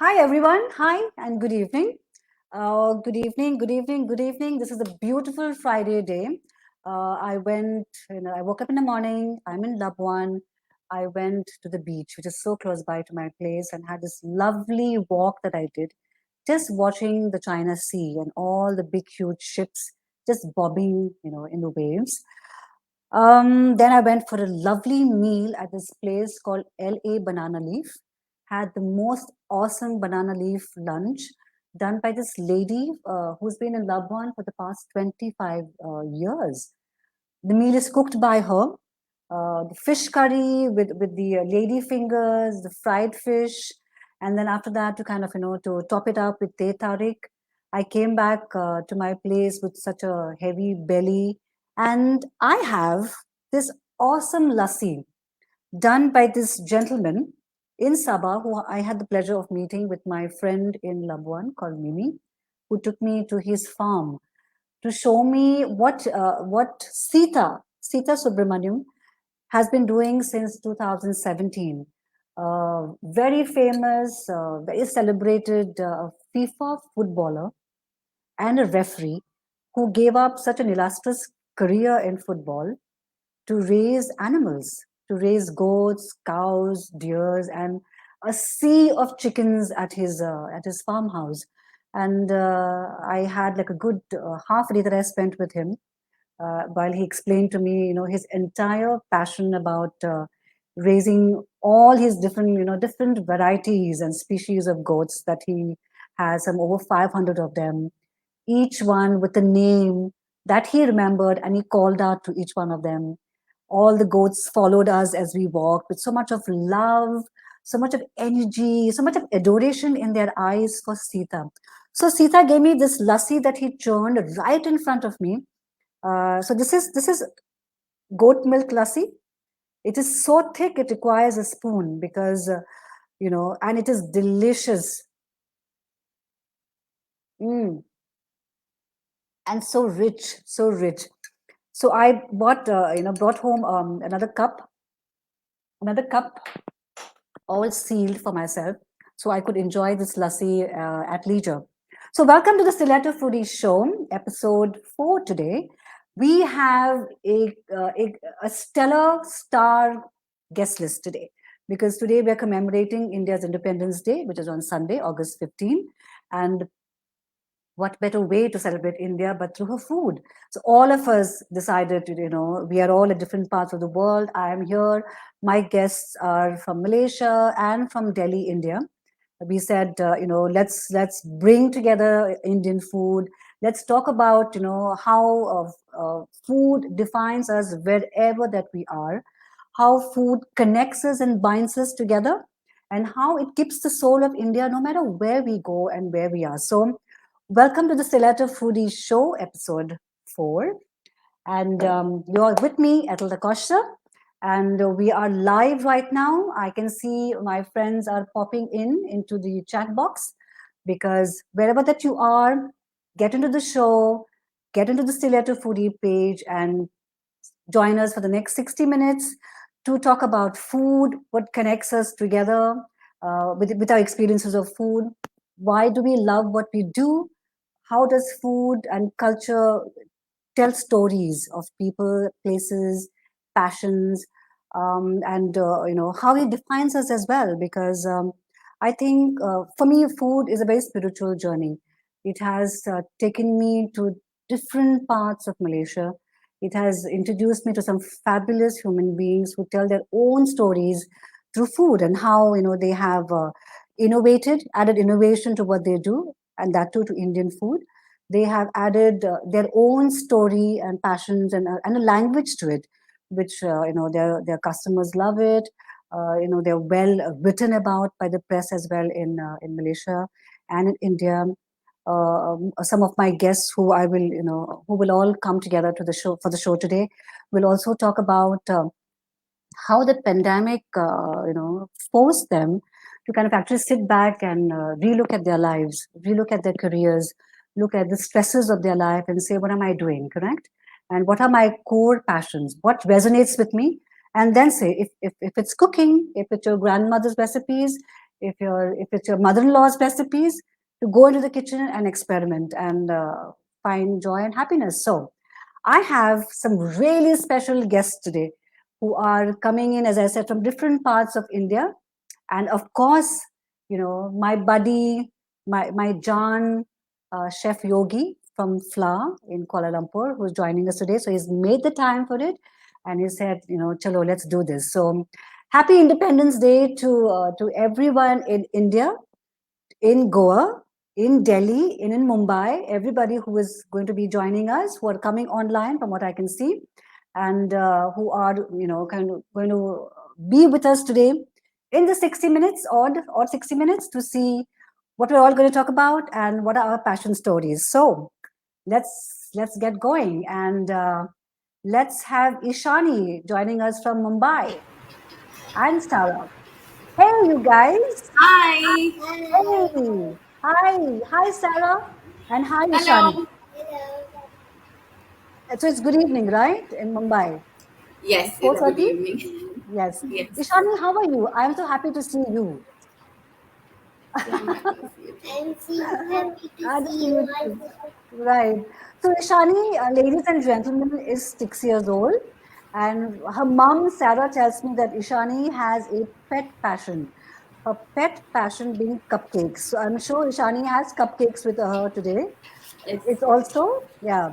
Hi everyone. Hi and good evening. Good evening. Good evening. Good evening. This is a beautiful Friday day. I woke up in the morning. I'm in Labuan. I went to the beach, which is so close by to my place, and had this lovely walk that I did, just watching the China Sea and all the big, huge ships just bobbing, in the waves. Then I went for a lovely meal at this place called LA Banana Leaf. Had the most awesome banana leaf lunch done by this lady who's been in Labuan for the past 25 years. The meal is cooked by her. The fish curry with the lady fingers, the fried fish, and then after that to kind of to top it up with teh tarik. I came back to my place with such a heavy belly, and I have this awesome lassi done by this gentleman in Sabah who I had the pleasure of meeting with my friend in Labuan called Mimi, who took me to his farm to show me what Sita Subramaniam has been doing since 2017. Very famous, very celebrated FIFA footballer and a referee who gave up such an illustrious career in football to raise animals, to raise goats, cows, deers, and a sea of chickens at his farmhouse. And I had like a good half a day that I spent with him while he explained to me, his entire passion about raising all his different, different varieties and species of goats that he has, some over 500 of them, each one with a name that he remembered, and he called out to each one of them. All the goats followed us as we walked with so much of love, so much of energy, so much of adoration in their eyes for Sita. So Sita gave me this lassi that he churned right in front of me. So this is goat milk lassi. It is so thick it requires a spoon because and it is delicious. Mm. And so rich, so rich. So I brought home another cup, all sealed for myself, so I could enjoy this lassi at leisure. So welcome to the Stiletto Foodie Show, episode 4 today. We have a stellar star guest list today because today we are commemorating India's Independence Day, which is on Sunday, August 15. And what better way to celebrate India but through her food? So all of us decided to, we are all at different parts of the world. I am here. My guests are from Malaysia and from Delhi, India. We said, let's bring together Indian food. Let's talk about, how food defines us wherever that we are, how food connects us and binds us together, and how it keeps the soul of India no matter where we go and where we are. So welcome to the Stiletto Foodie Show, episode 4. And you're with me, Ethel Da Costa. And we are live right now. I can see my friends are popping into the chat box because wherever that you are, get into the show, get into the Stiletto Foodie page, and join us for the next 60 minutes to talk about food, what connects us together with our experiences of food. Why do we love what we do? How does food and culture tell stories of people, places, passions, and how it defines us as well? Because I think for me, food is a very spiritual journey. It has taken me to different parts of Malaysia. It has introduced me to some fabulous human beings who tell their own stories through food and how they have added innovation to what they do, and that too to Indian food. They have added their own story and passions and a language to it, which their customers love it. They're well written about by the press as well in Malaysia and in India. Some of my guests who will all come together to the show for the show today will also talk about how the pandemic forced them to kind of actually sit back and relook at their lives, relook at their careers, look at the stresses of their life and say, what am I doing, correct? And what are my core passions? What resonates with me? And then say, if it's cooking, if it's your grandmother's recipes, if it's your mother-in-law's recipes, to go into the kitchen and experiment and find joy and happiness. So I have some really special guests today who are coming in, as I said, from different parts of India. And of course, my buddy, my John, Chef Yogi from FLOUR in Kuala Lumpur, who's joining us today. So he's made the time for it, and he said, chalo, let's do this. So happy Independence Day to everyone in India, in Goa, in Delhi, in Mumbai, everybody who is going to be joining us, who are coming online from what I can see, and who are, kind of going to be with us today in the 60 minutes, or 60 minutes, to see what we're all going to talk about and what are our passion stories. So let's get going, and let's have Ishani joining us from Mumbai, and Sarah. Hey, you guys. Hi. Hey, hi, Sarah, and hi, Ishani. Hello. So it's good evening, right, in Mumbai? Yes, Four it's good thirty. evening. Yes, Yes. Ishani, how are you? I'm so happy to see you. Yeah, I'm happy to see you too. Happy to see you too. Right. So Ishani, ladies and gentlemen, is 6 years old, and her mom Sarah tells me that Ishani has a pet passion. Her pet passion being cupcakes. So I'm sure Ishani has cupcakes with her today. Yes, It's yes. also, yeah.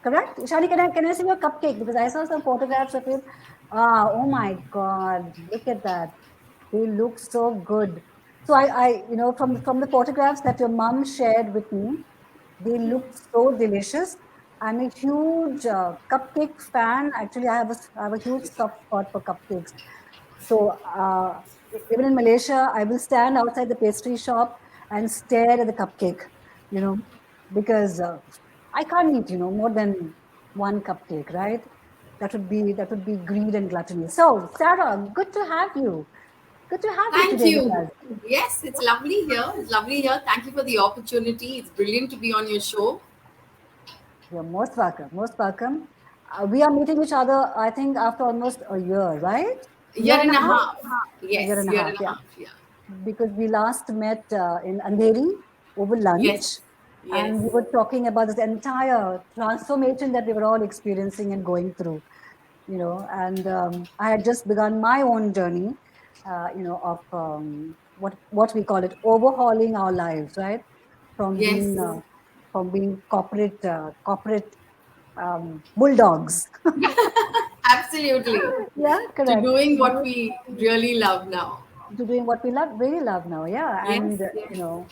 Correct? Shani, can I see your cupcake? Because I saw some photographs of it. Ah, oh my God, look at that. They look so good. So from the photographs that your mom shared with me, they look so delicious. I'm a huge cupcake fan. Actually, I have a huge soft spot for cupcakes. So even in Malaysia, I will stand outside the pastry shop and stare at the cupcake, you know, because I can't eat, more than one cupcake, right? That would be greed and gluttony. So, Sarah, good to have you. Good to have you Thank today with you. us. Yes, it's lovely here. It's lovely here. Thank you for the opportunity. It's brilliant to be on your show. You're most welcome. Most welcome. We are meeting each other, I think, after almost a year, right? Year Year and a and a half? half. A year Yes, and a year half, and a yeah. half. Yeah. Because we last met in Andheri over lunch, Yes. Yes. and we were talking about this entire transformation that we were all experiencing and going through, and I had just begun my own journey, of what we call it, overhauling our lives, right? From being Yes. corporate bulldogs. Absolutely. Yeah, To correct. doing what we really love now. To doing what we love, really love now. Yeah, Yes. and Yes.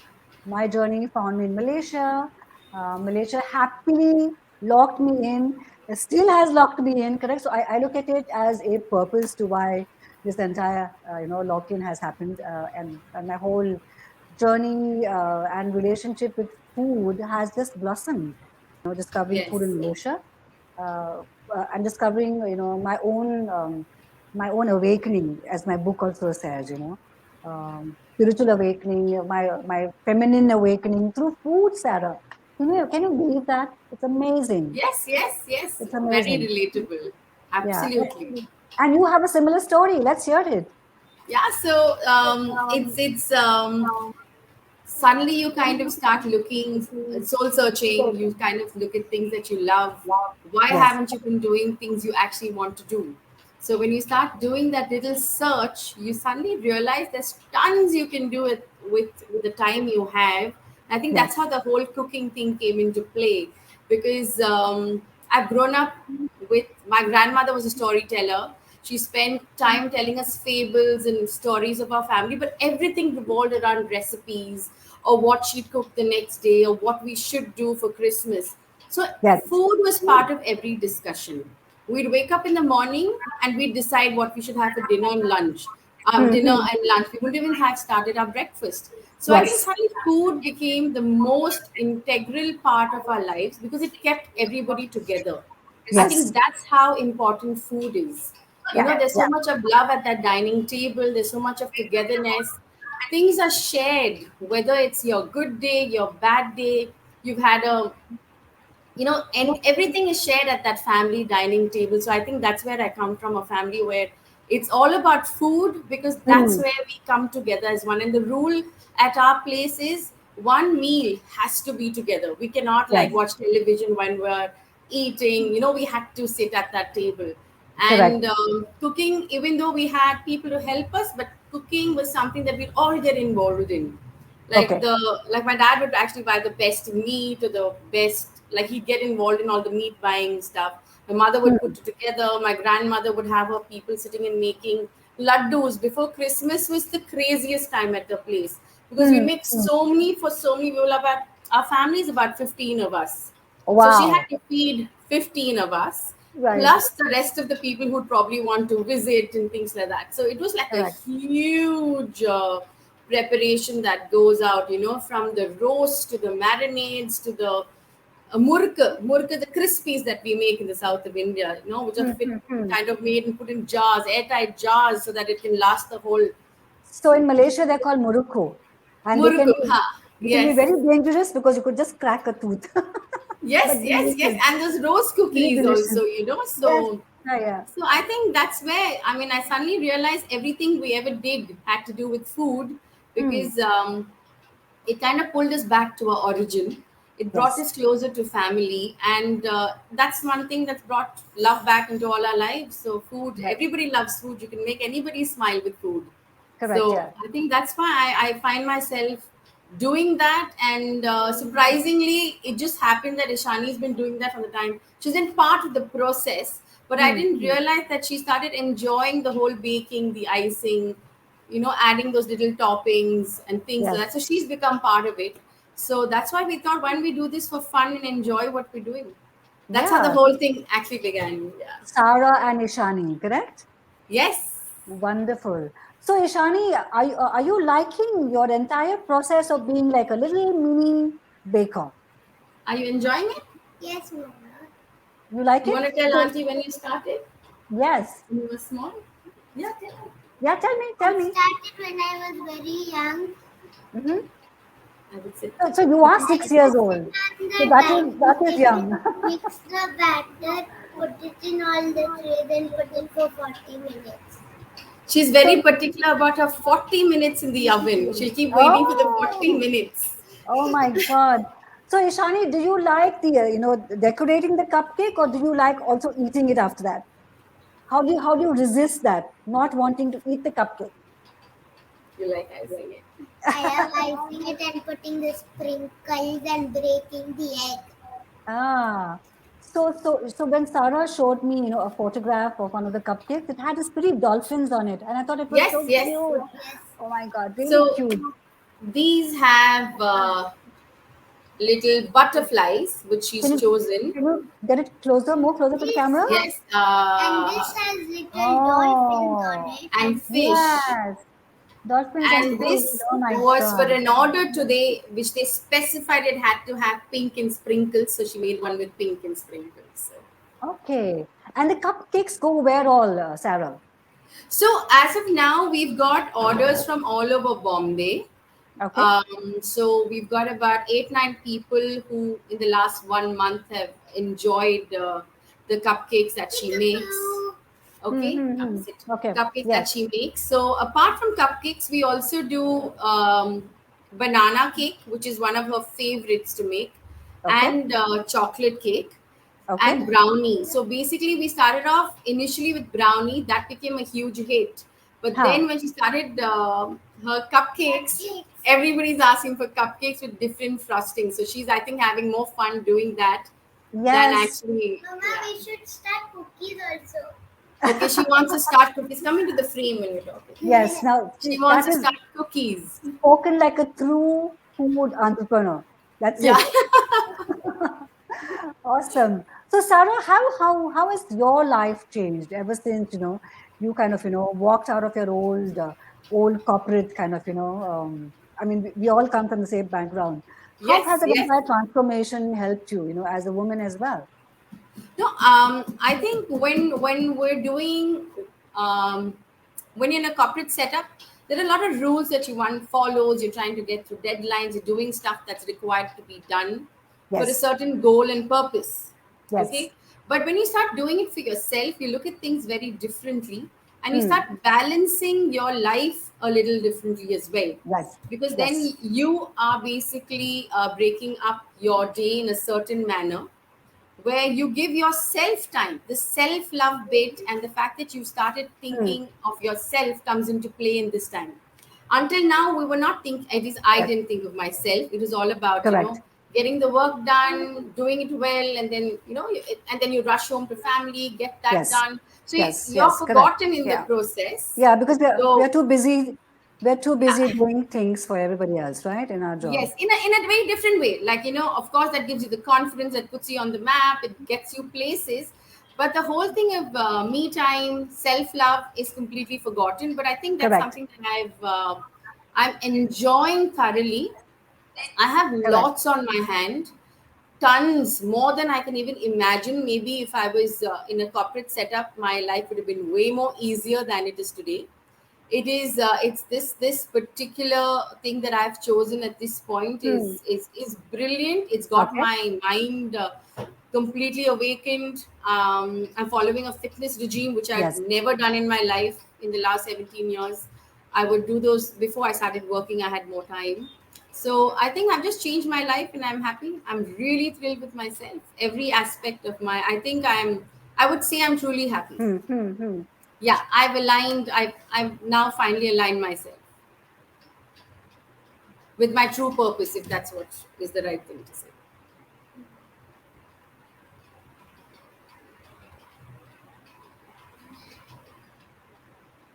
my journey found me in Malaysia. Malaysia happily locked me in. It still has locked me in. Correct. So I look at it as a purpose to why this entire lock-in has happened, and my whole journey and relationship with food has just blossomed. Discovering food Yes. in Malaysia, uh, and discovering my own awakening, as my book also says, spiritual awakening, my feminine awakening through food, Sarah. Can you believe that? It's amazing. Yes, yes, yes. It's Very amazing. relatable. Yeah. Absolutely. And you have a similar story. Let's hear it. Yeah. So it's suddenly you kind of start looking, soul searching. You kind of look at things that you love. Why Yes. haven't you been doing things you actually want to do? So when you start doing that little search, you suddenly realize there's tons you can do it with the time you have. I think Yes. that's how the whole cooking thing came into play, because I've grown up with, my grandmother was a storyteller. She spent time telling us fables and stories of our family, but everything revolved around recipes, or what she'd cook the next day, or what we should do for Christmas. So Yes. food was part of every discussion. We'd wake up in the morning and we'd decide what we should have for dinner and lunch. Dinner Mhm. and lunch. We wouldn't even have started our breakfast. So I think Yes. suddenly food became the most integral part of our lives because it kept everybody together. I Yes. think that's how important food is. You Yeah. know, there's so Yeah. much of love at that dining table, there's so much of togetherness. Things are shared, whether it's your good day, your bad day, you've had a, and everything is shared at that family dining table. So I think that's where I come from, a family where It's all about food because that's Mm. where we come together as one. And the rule at our place is one meal has to be together. We cannot like Yes, watch television when we're eating. We had to sit at that table. correct. And cooking, even though we had people to help us, but cooking was something that we all get involved in. like Okay. the like my dad would actually buy the best meat or the best, like he'd get involved in all the meat buying stuff. My mother would Mm. put it together. My grandmother would have her people sitting and making laddus. Before Christmas was the craziest time at the place because we Mm. make Mm. so many for so many. We will about our family is about 15 of us, so she had Wow. to feed 15 of us Right. plus the rest of the people who'd probably want to visit and things like that. So it was like a Correct. huge preparation that goes out, from the roast to the marinades to the murka, the crispies that we make in the south of India, which are Mm, mm, mm. kind of made and put in jars, airtight jars, so that it can last the whole So in Malaysia, they're called muruku, and murku. Ha, they can be yes. very dangerous because you could just crack a tooth. But Yes, yes, yes. delicious, And those rose very cookies delicious. also, Yes. so Yeah, yeah. so I think that's where, I mean, I suddenly realized everything we ever did had to do with food Mm. because it kind of pulled us back to our origin. It brought Yes. us closer to family, and that's one thing that's brought love back into all our lives. So, food, Right. everybody loves food. You can make anybody smile with food. Correct. So, Yeah. I think that's why I find myself doing that. And surprisingly, it just happened that Ishani's been doing that from the time she's in part of the process. But I Mm. didn't Mm. realize that she started enjoying the whole baking, the icing, adding those little toppings and things like Yes. that. So she's become part of it. So that's why we thought, why don't we do this for fun and enjoy what we're doing? That's how the Yeah. whole thing actually began. Yeah. Sarah and Ishani, correct? Yes. Wonderful. So, Ishani, are you liking your entire process of being like a little mini baker? Are you enjoying it? Yes, Mama. You like You it? want to tell So, Auntie when you started? yes. When you were small? Yeah, tell her. Yeah, tell me, I tell me. started when I was very young. Hmm. I would say. So you are I 6 years just old. sit on So the that dining is table, young. mix the batter, put it in all the trays and put it for 40 minutes. She's very So, particular about her 40 minutes in the oven. She'll keep waiting for the 40 oh, minutes. oh my God. So Ishani, do you like the decorating the cupcake, or do you like also eating it after that? How do you resist that, not wanting to eat the cupcake? You like icing it. I am icing it and putting the sprinkles and breaking the egg. Ah, so when Sarah showed me, a photograph of one of the cupcakes, it had these pretty dolphins on it, and I thought it was Yes, so yes. cute. Yes. Oh my God, really So cute. these have little butterflies, which Can she's you chosen. can you get it closer, more closer to the camera? This Yes, and this has little dolphins on Oh, it and and fish. fish. yes, dolphins and And fish. this Oh my was for God. an order today, which they specified it had to have pink and sprinkles. So she made one with pink and sprinkles. Okay, and the cupcakes go where all, Sarah? So as of now, we've got orders from all over Bombay. Okay. So we've got about 8, 9 people who, in the last 1 month, have enjoyed the cupcakes that she makes. Okay, come Mm-hmm. sit. Okay. Cupcakes Yes. that she makes. So apart from cupcakes, we also do banana cake, which is one of her favorites to make, Okay. and chocolate cake Okay. and brownie. So basically, we started off initially with brownie. That became a huge hit. But then How? when she started her cupcakes, everybody's asking for cupcakes with different frosting. So she's, I think, having more fun doing that than Yes. actually. Mama, Yeah. we should start cookies also. Okay, she wants to start cookies. Come into the frame when you're talking. Yes. Now, see, She wants that to is start cookies. spoken like a true food entrepreneur. That's Yeah. it. Awesome. So, Sarah, how has your life changed ever since you kind of walked out of your old corporate kind of I mean, we all come from the same background. How has Yes, that yes. entire transformation helped you, as a woman as well? No, I think when we're doing um, when you're in a corporate setup, there are a lot of rules that you one follows. You're trying to get through deadlines. You're doing stuff that's required to be done for a Yes. certain goal and purpose. Yes. Okay, but when you start doing it for yourself, you look at things very differently. and you start balancing your life a little differently as well, Right. because then Yes. you are basically breaking up your day in a certain manner where you give yourself time. The self love bit and the fact that you started Hmm. thinking of yourself comes into play in this time. Until now, we were not think. At least I Correct. didn't think of myself. It was all about Correct. getting the work done, doing it well, and then and then you rush home to family, get that Yes. done. So Yes. you're Yes. Correct. forgotten in the Yeah. process. Yeah, because we are So too busy. We're too busy yeah, doing things for everybody else, right? In our job. yes, in a very different way. Like, of course, that gives you the confidence, that puts you on the map, it gets you places. But the whole thing of me time, self love is completely forgotten. But I think that's Correct. something that I'm enjoying thoroughly. I have Correct. lots on my hand, tons more than I can even imagine. Maybe if I was in a corporate setup, my life would have been way more easier than it is today. It's this particular thing that I've chosen at this point Hmm. is brilliant. It's got Okay. my mind completely awakened. I'm following a fitness regime which I've Yes. never done in my life in the last 17 years. I would do those before I started working. I had more time. So I think I've just changed my life and I'm happy. I'm really thrilled with myself. Every aspect of my I think I would say I'm truly happy. Hmm. Hmm. Hmm. Yeah, I've now finally aligned myself with my true purpose, if that's what is the right thing to say.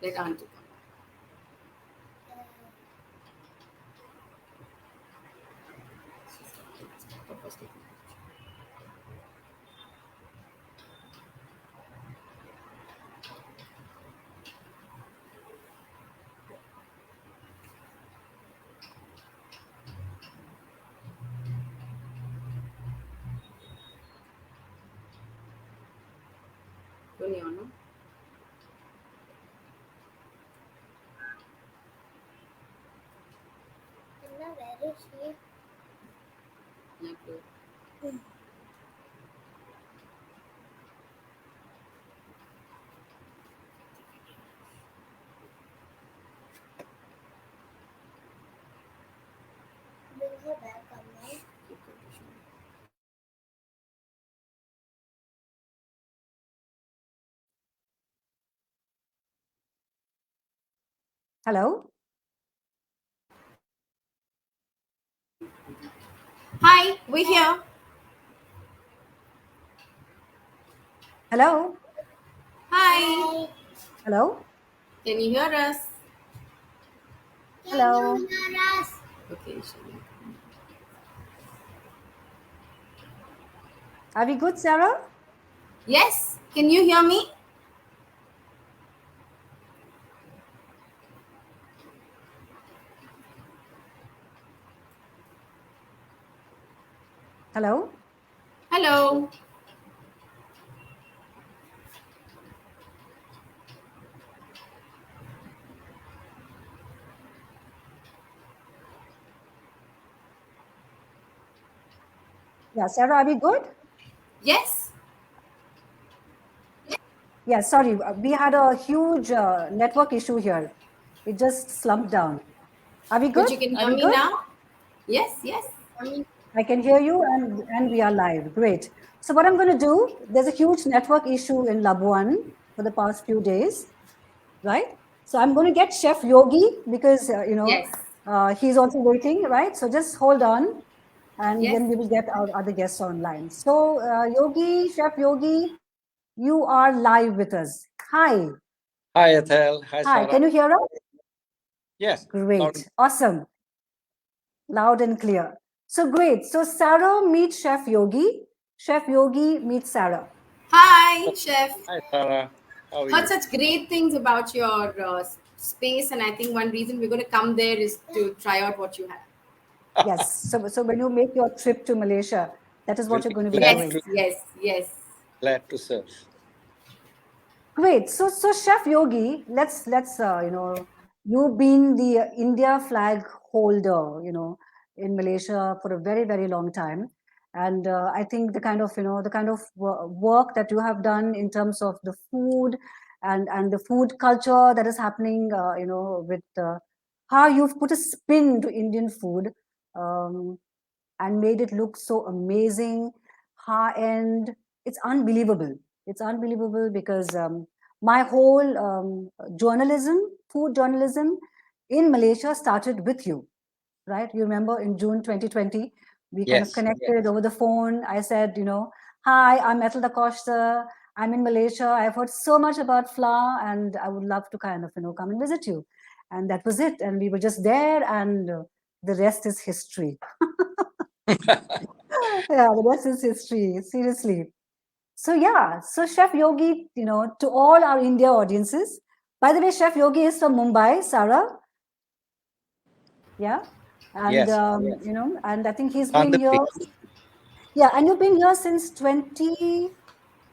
Let auntie come. Papa's taking picture. Don't you know? Anna, where is she? Like, Bring her back, Anna. Hello. hi, we're here. Hello. Hi, Hi. Hello. can you hear us? Can you Hello. hear us? Okay, Shani. Are we good, Sarah? Yes, can you hear me? Hello. Hello. Yeah, Sarah, are we good? Yes, Yeah, sorry. We had a huge network issue here. It just slumped down. Are we but good? you can Are hear we me good? now. Yes, yes. I can hear you and we are live. Great. So what I'm going to do, there's a huge network issue in Labuan for the past few days, right? So I'm going to get Chef Yogi because, Yes, he's also waiting, right? So just hold on and yes. then we will get our other guests online. So Yogi, Chef Yogi, you are live with us. Hi. Hi, Ethel. Hi, Hi. Can Sarah. you hear us? Yes, loud and Great. Awesome. Loud and clear. So great. So Sarah meets Chef Yogi. Chef Yogi meets Sarah. Hi, clear. chef. Hi, Sarah. How are Heard you? such great things about your space, and I think one reason we're going to come there is to try out what you have. Yes. So when you make your trip to Malaysia, that is Will what you're be going to be glad Yes, doing. to yes, yes. serve. Great. So Chef Yogi, let's you've been the India flag holder, in Malaysia for a very long time, and I think the kind of work that you have done in terms of the food and the food culture that is happening, with how you've put a spin to Indian food, um, and made it look so amazing, high end. It's unbelievable. It's unbelievable because my whole journalism, food journalism in Malaysia started with you, right? You remember in June 2020, we kind of Yes. connected over the phone. I said, hi, I'm Ethel Da Costa. I'm in Malaysia. I've heard so much about flour and I would love to kind of, come and visit you. And that was it. And we were just there and the rest is history. Yeah, the rest is history, seriously. So yeah, so Chef Yogi, to all our India audiences. By the way, Chef Yogi is from Mumbai, Sarah. Yeah. And Yes. and I think he's been here. Pandapik, Yeah, and you've been here since 2019,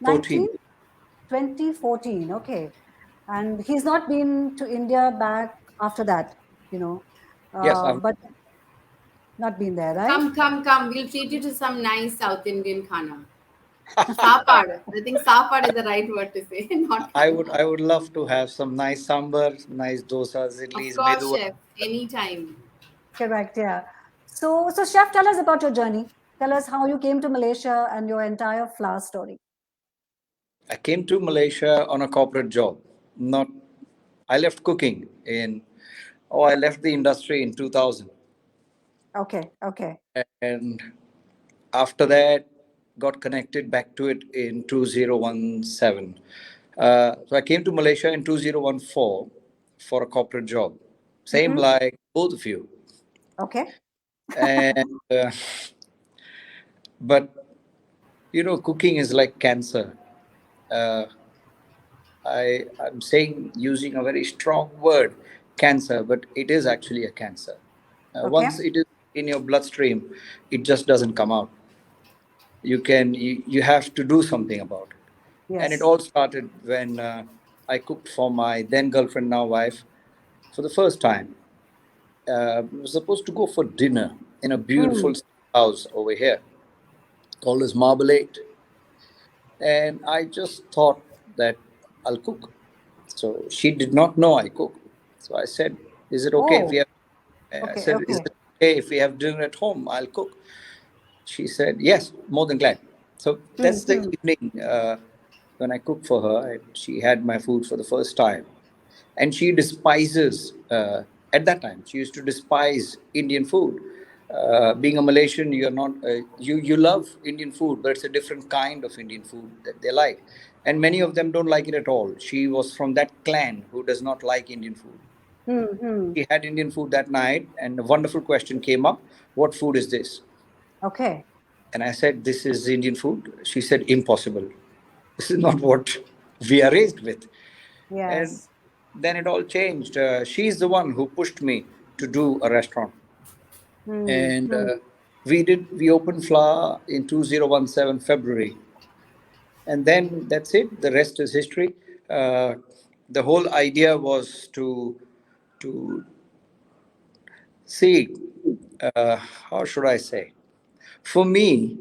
14. 2014. Okay. And he's not been to India back after that, Yes, I'm but not been there, right? Come, come, come. We'll treat you to some nice South Indian khana. Sapad. I think sapad is the right word to say, not I khana. would I would love to have some nice sambar, nice dosas, Of idlis, course, medu. chef. Anytime. Correct, yeah. So Chef, tell us about your journey. Tell us how you came to Malaysia and your entire flower story. I came to Malaysia on a corporate job. Not, I left cooking in, I left the industry in 2000. Okay, okay. And after that, got connected back to it in 2017. So I came to Malaysia in 2014 for a corporate job. Same Mm-hmm. like both of you. Okay. And, but, cooking is like cancer. Uh, I'm saying using a very strong word, cancer, but it is actually a cancer. Okay. Once it is in your bloodstream, it just doesn't come out. You have to do something about it. And it Yes. all started when I cooked for my then girlfriend, now wife, for the first time. We were supposed to go for dinner in a beautiful Mm. house over here called as Marble 8. And I just thought that I'll cook. So she did not know I cook. So I said, "Is it okay if we Oh, have?" I okay, said, "Is okay. it okay if we have dinner at home? I'll cook." She said, "Yes, more than glad." So that's the Mm-hmm. evening when I cooked for her, and she had my food for the first time. And she despises, at that time, she used to despise Indian food. Being a Malaysian, you're not, you love Indian food, but it's a different kind of Indian food that they like. And many of them don't like it at all. She was from that clan who does not like Indian food. Mm-hmm. She had Indian food that night, and a wonderful question came up: "What food is this?" Okay. And I said, "This is Indian food." She said, "Impossible. This is not what we are raised with." And Yes. then it all changed. She's the one who pushed me to do a restaurant. And Mm-hmm. we opened Flour in 2017 February. And then that's it. The rest is history. Uh, the whole idea was to see, how should I say? For me,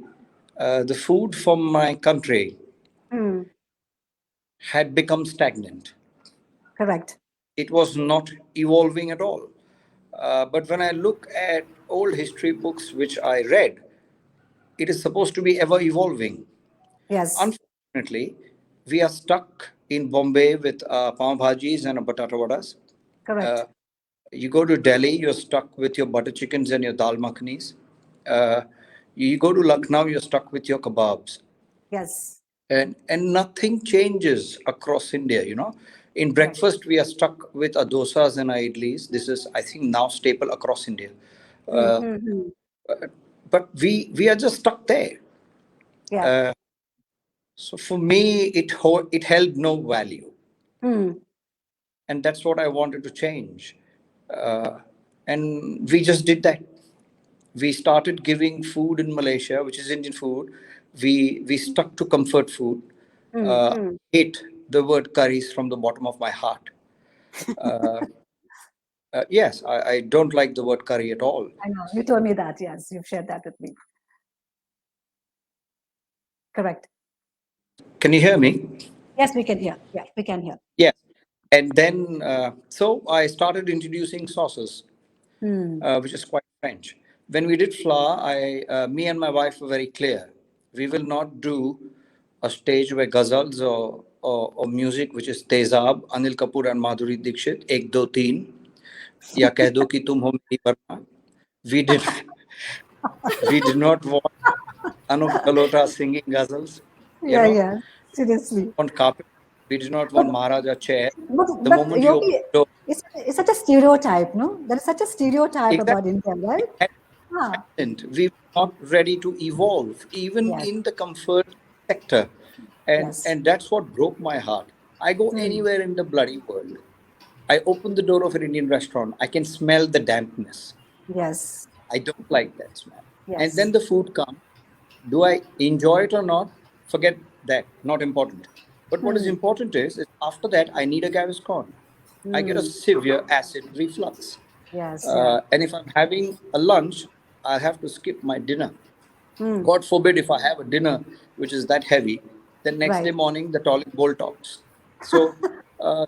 the food from my country Mm. had become stagnant. Correct. It was not evolving at all. But when I look at old history books which I read, it is supposed to be ever evolving. Yes. Unfortunately, we are stuck in Bombay with pav bhajis and batata vadas. Uh, Correct. you go to Delhi, you're stuck with your butter chickens and your dal makhnis. Uh, you go to Lucknow, you're stuck with your kebabs. Yes. And nothing changes across India. In Correct. breakfast we are stuck with our dosas and our idlis. This is, I think, now staple across India. Uh, Mm-hmm. but we are just stuck there. Yeah. Uh, so for me, it held no value, Mm. and that's what I wanted to change. Uh, and we just did that. We started giving food in Malaysia, which is Indian food. We stuck to comfort food. Mm-hmm. Hate the word curries from the bottom of my heart. Yes, I don't like the word curry at all. I know. You told me that. Yes, you've shared that with me. Correct. Can you hear me? Yes, we can hear. Yeah, we can hear. Yes. And then, so I started introducing sauces, Hmm. which is quite French. When we did flour, me and my wife were very clear. We will not do a stage where ghazals or music which is Tezab, Anil Kapoor and Madhuri Dixit, Ek Do Teen, या कह दो कि तुम हो मेरी वरना. We did we did not want Anup Jalota singing ghazals, you Yeah, know, yeah. Seriously. on carpet. We did not But want Maharaja chair. The but moment you open Yogi, the door, it's such a stereotype, no? There is such a stereotype about exactly. India, right? And Ah, we were not ready to evolve, even yes, in the comfort sector. yes. And that's what broke my heart. I go Hmm. anywhere in the bloody world. I open the door of an Indian restaurant. I can smell the dampness. Yes, I don't like that smell. And yes. then the food comes. Do I enjoy it or not? Forget that. Not important. But what is Hmm. important is after that, I need a Gaviscon. I get a Hmm. severe acid reflux. Yes, yeah. And if I'm having a lunch, I have to skip my dinner. Hmm. God forbid if I have a dinner which is that heavy, then next day Right. morning the toilet bowl talks. So uh,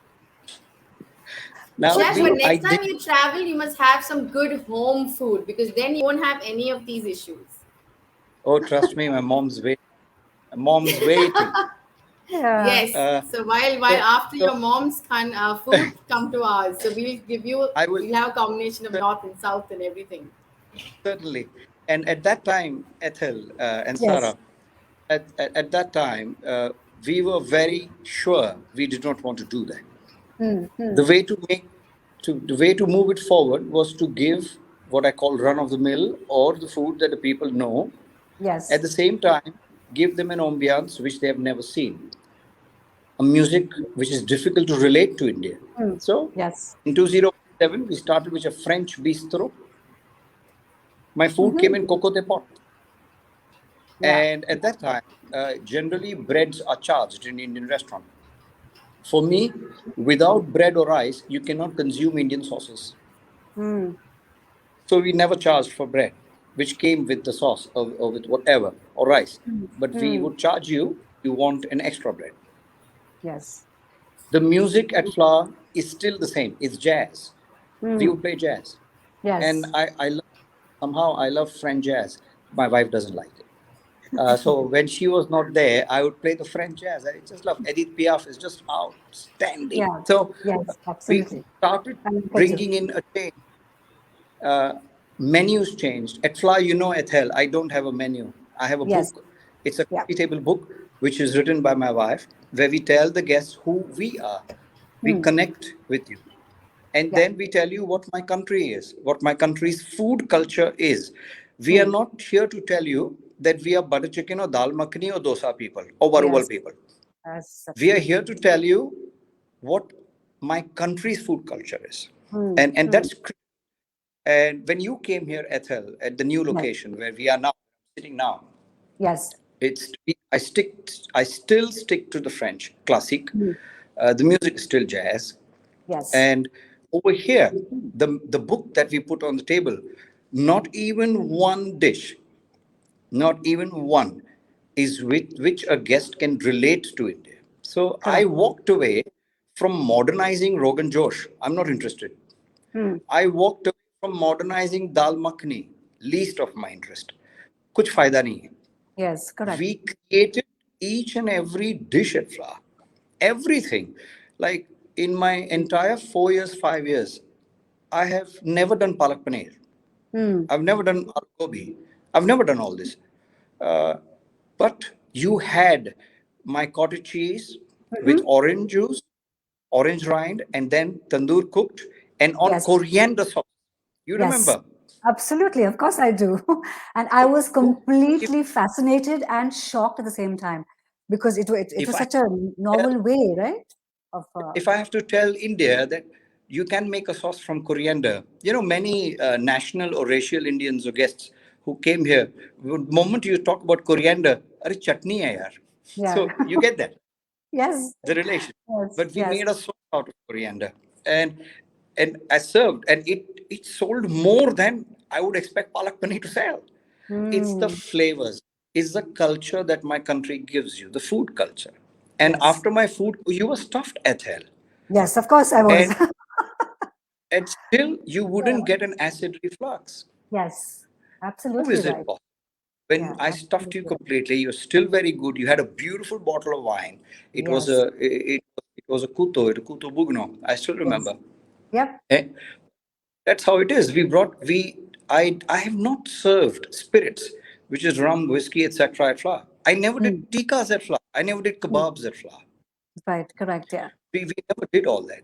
now But Chef, but I next did. time you travel, you must have some good home food because then you won't have any of these issues. Oh, trust me, my mom's waiting. My mom's waiting. yeah. Yes. Uh, So while so after so your mom's food, come to ours. So we'll give you, I will we'll have a combination of north and south and everything. certainly. And at that time, Ethel and Yes. Sarah, at that time, we were very sure we did not want to do that. Hmm. Hmm. The way to make the way to move it forward was to give what I call run of the mill or the food that the people know. At Yes. the same time, give them an ambiance which they have never seen, a music which is difficult to relate to India. Hmm. So, Yes. in 2007, we started with a French bistro. My food came in Mm-hmm. cocotte pot. Yeah. And at that time, generally breads are charged in Indian restaurant. For me, without bread or rice, you cannot consume Indian sauces. Hmm. So we never charged for bread, which came with the sauce or with whatever, or rice. But we Hmm. would charge you, you want an extra bread. Yes. The music at Flower is still the same. It's jazz. We Hmm. would play jazz. And Yes. I love, somehow I love French jazz. My wife doesn't like it. So when she was not there, I would play the French jazz. I just love Edith Piaf is just outstanding. Yeah. So Yes. we Absolutely. started I look at you. bringing in a change. Uh, Menus changed. At Fly, you know, Ethel, I don't have a menu. I have a Yes. book. It's a Yeah. coffee table book, which is written by my wife, where we tell the guests who we are. We Hmm. connect with you. And Yeah. then we tell you what my country is, what my country's food culture is. We are Hmm. not here to tell you that we are butter chicken or dal makhani or dosa people or Yes. varubal people. Yes. We are Absolutely. here to tell you what my country's food culture is. Hmm. And Hmm. that's and when you came here, Ethel, at the new Yes. location where we are now sitting now, Yes. I still stick to the French classic. Hmm. The music is still jazz, Yes. and over here, the book that we put on the table, not even one dish, not even one, is with which a guest can relate to India. So I Correct. walked away from modernizing Rogan Josh. I'm not interested. Hmm. I walked away from modernizing dal makhani, least of my interest. कुछ फायदा नहीं है. Yes. Correct. We created each and every dish at Flour. Everything. Like in my entire 4 years, 5 years, I have never done palak paneer. Hmm. I've never done aloo gobi. I've never done all this. Uh, but you had my cottage cheese with Mm-hmm. orange juice, orange rind, and then tandoor cooked and on Yes. coriander sauce. You Yes. remember? Absolutely. Of course I do. And I So was who, if completely fascinated and shocked at the same time because it if was I such a tell, novel way, right? Of if I have to tell India that you can make a sauce from coriander, many national or racial Indians or guests who came here, the moment you talk about coriander, अरे chutney hai yaar. yeah. So you get that Yes. the relation. Yes. But we Yes. made a sauce out of coriander, and I served, and it sold more than I would expect palak paneer to sell. It's the Hmm. flavors, it's the culture that my country gives you, the food culture. And Yes. after my food, you were stuffed, Ethel. Yes, of course I was. And and still you wouldn't Yeah. get an acid reflux. Yes. How Absolutely is it right. possible? When Yeah, I stuffed you absolutely right. completely, you're still very good. You had a beautiful bottle of wine. It was Yes. a Kuto Bugno. I still Yes. remember. Yep. Eh, That's how it is. I have not served spirits, which is rum, whiskey, etc. at Flour. I never Mm. did tikas at Flour. I never did Mm. kebabs at Flour. Right. Correct. Yeah. We never did all that.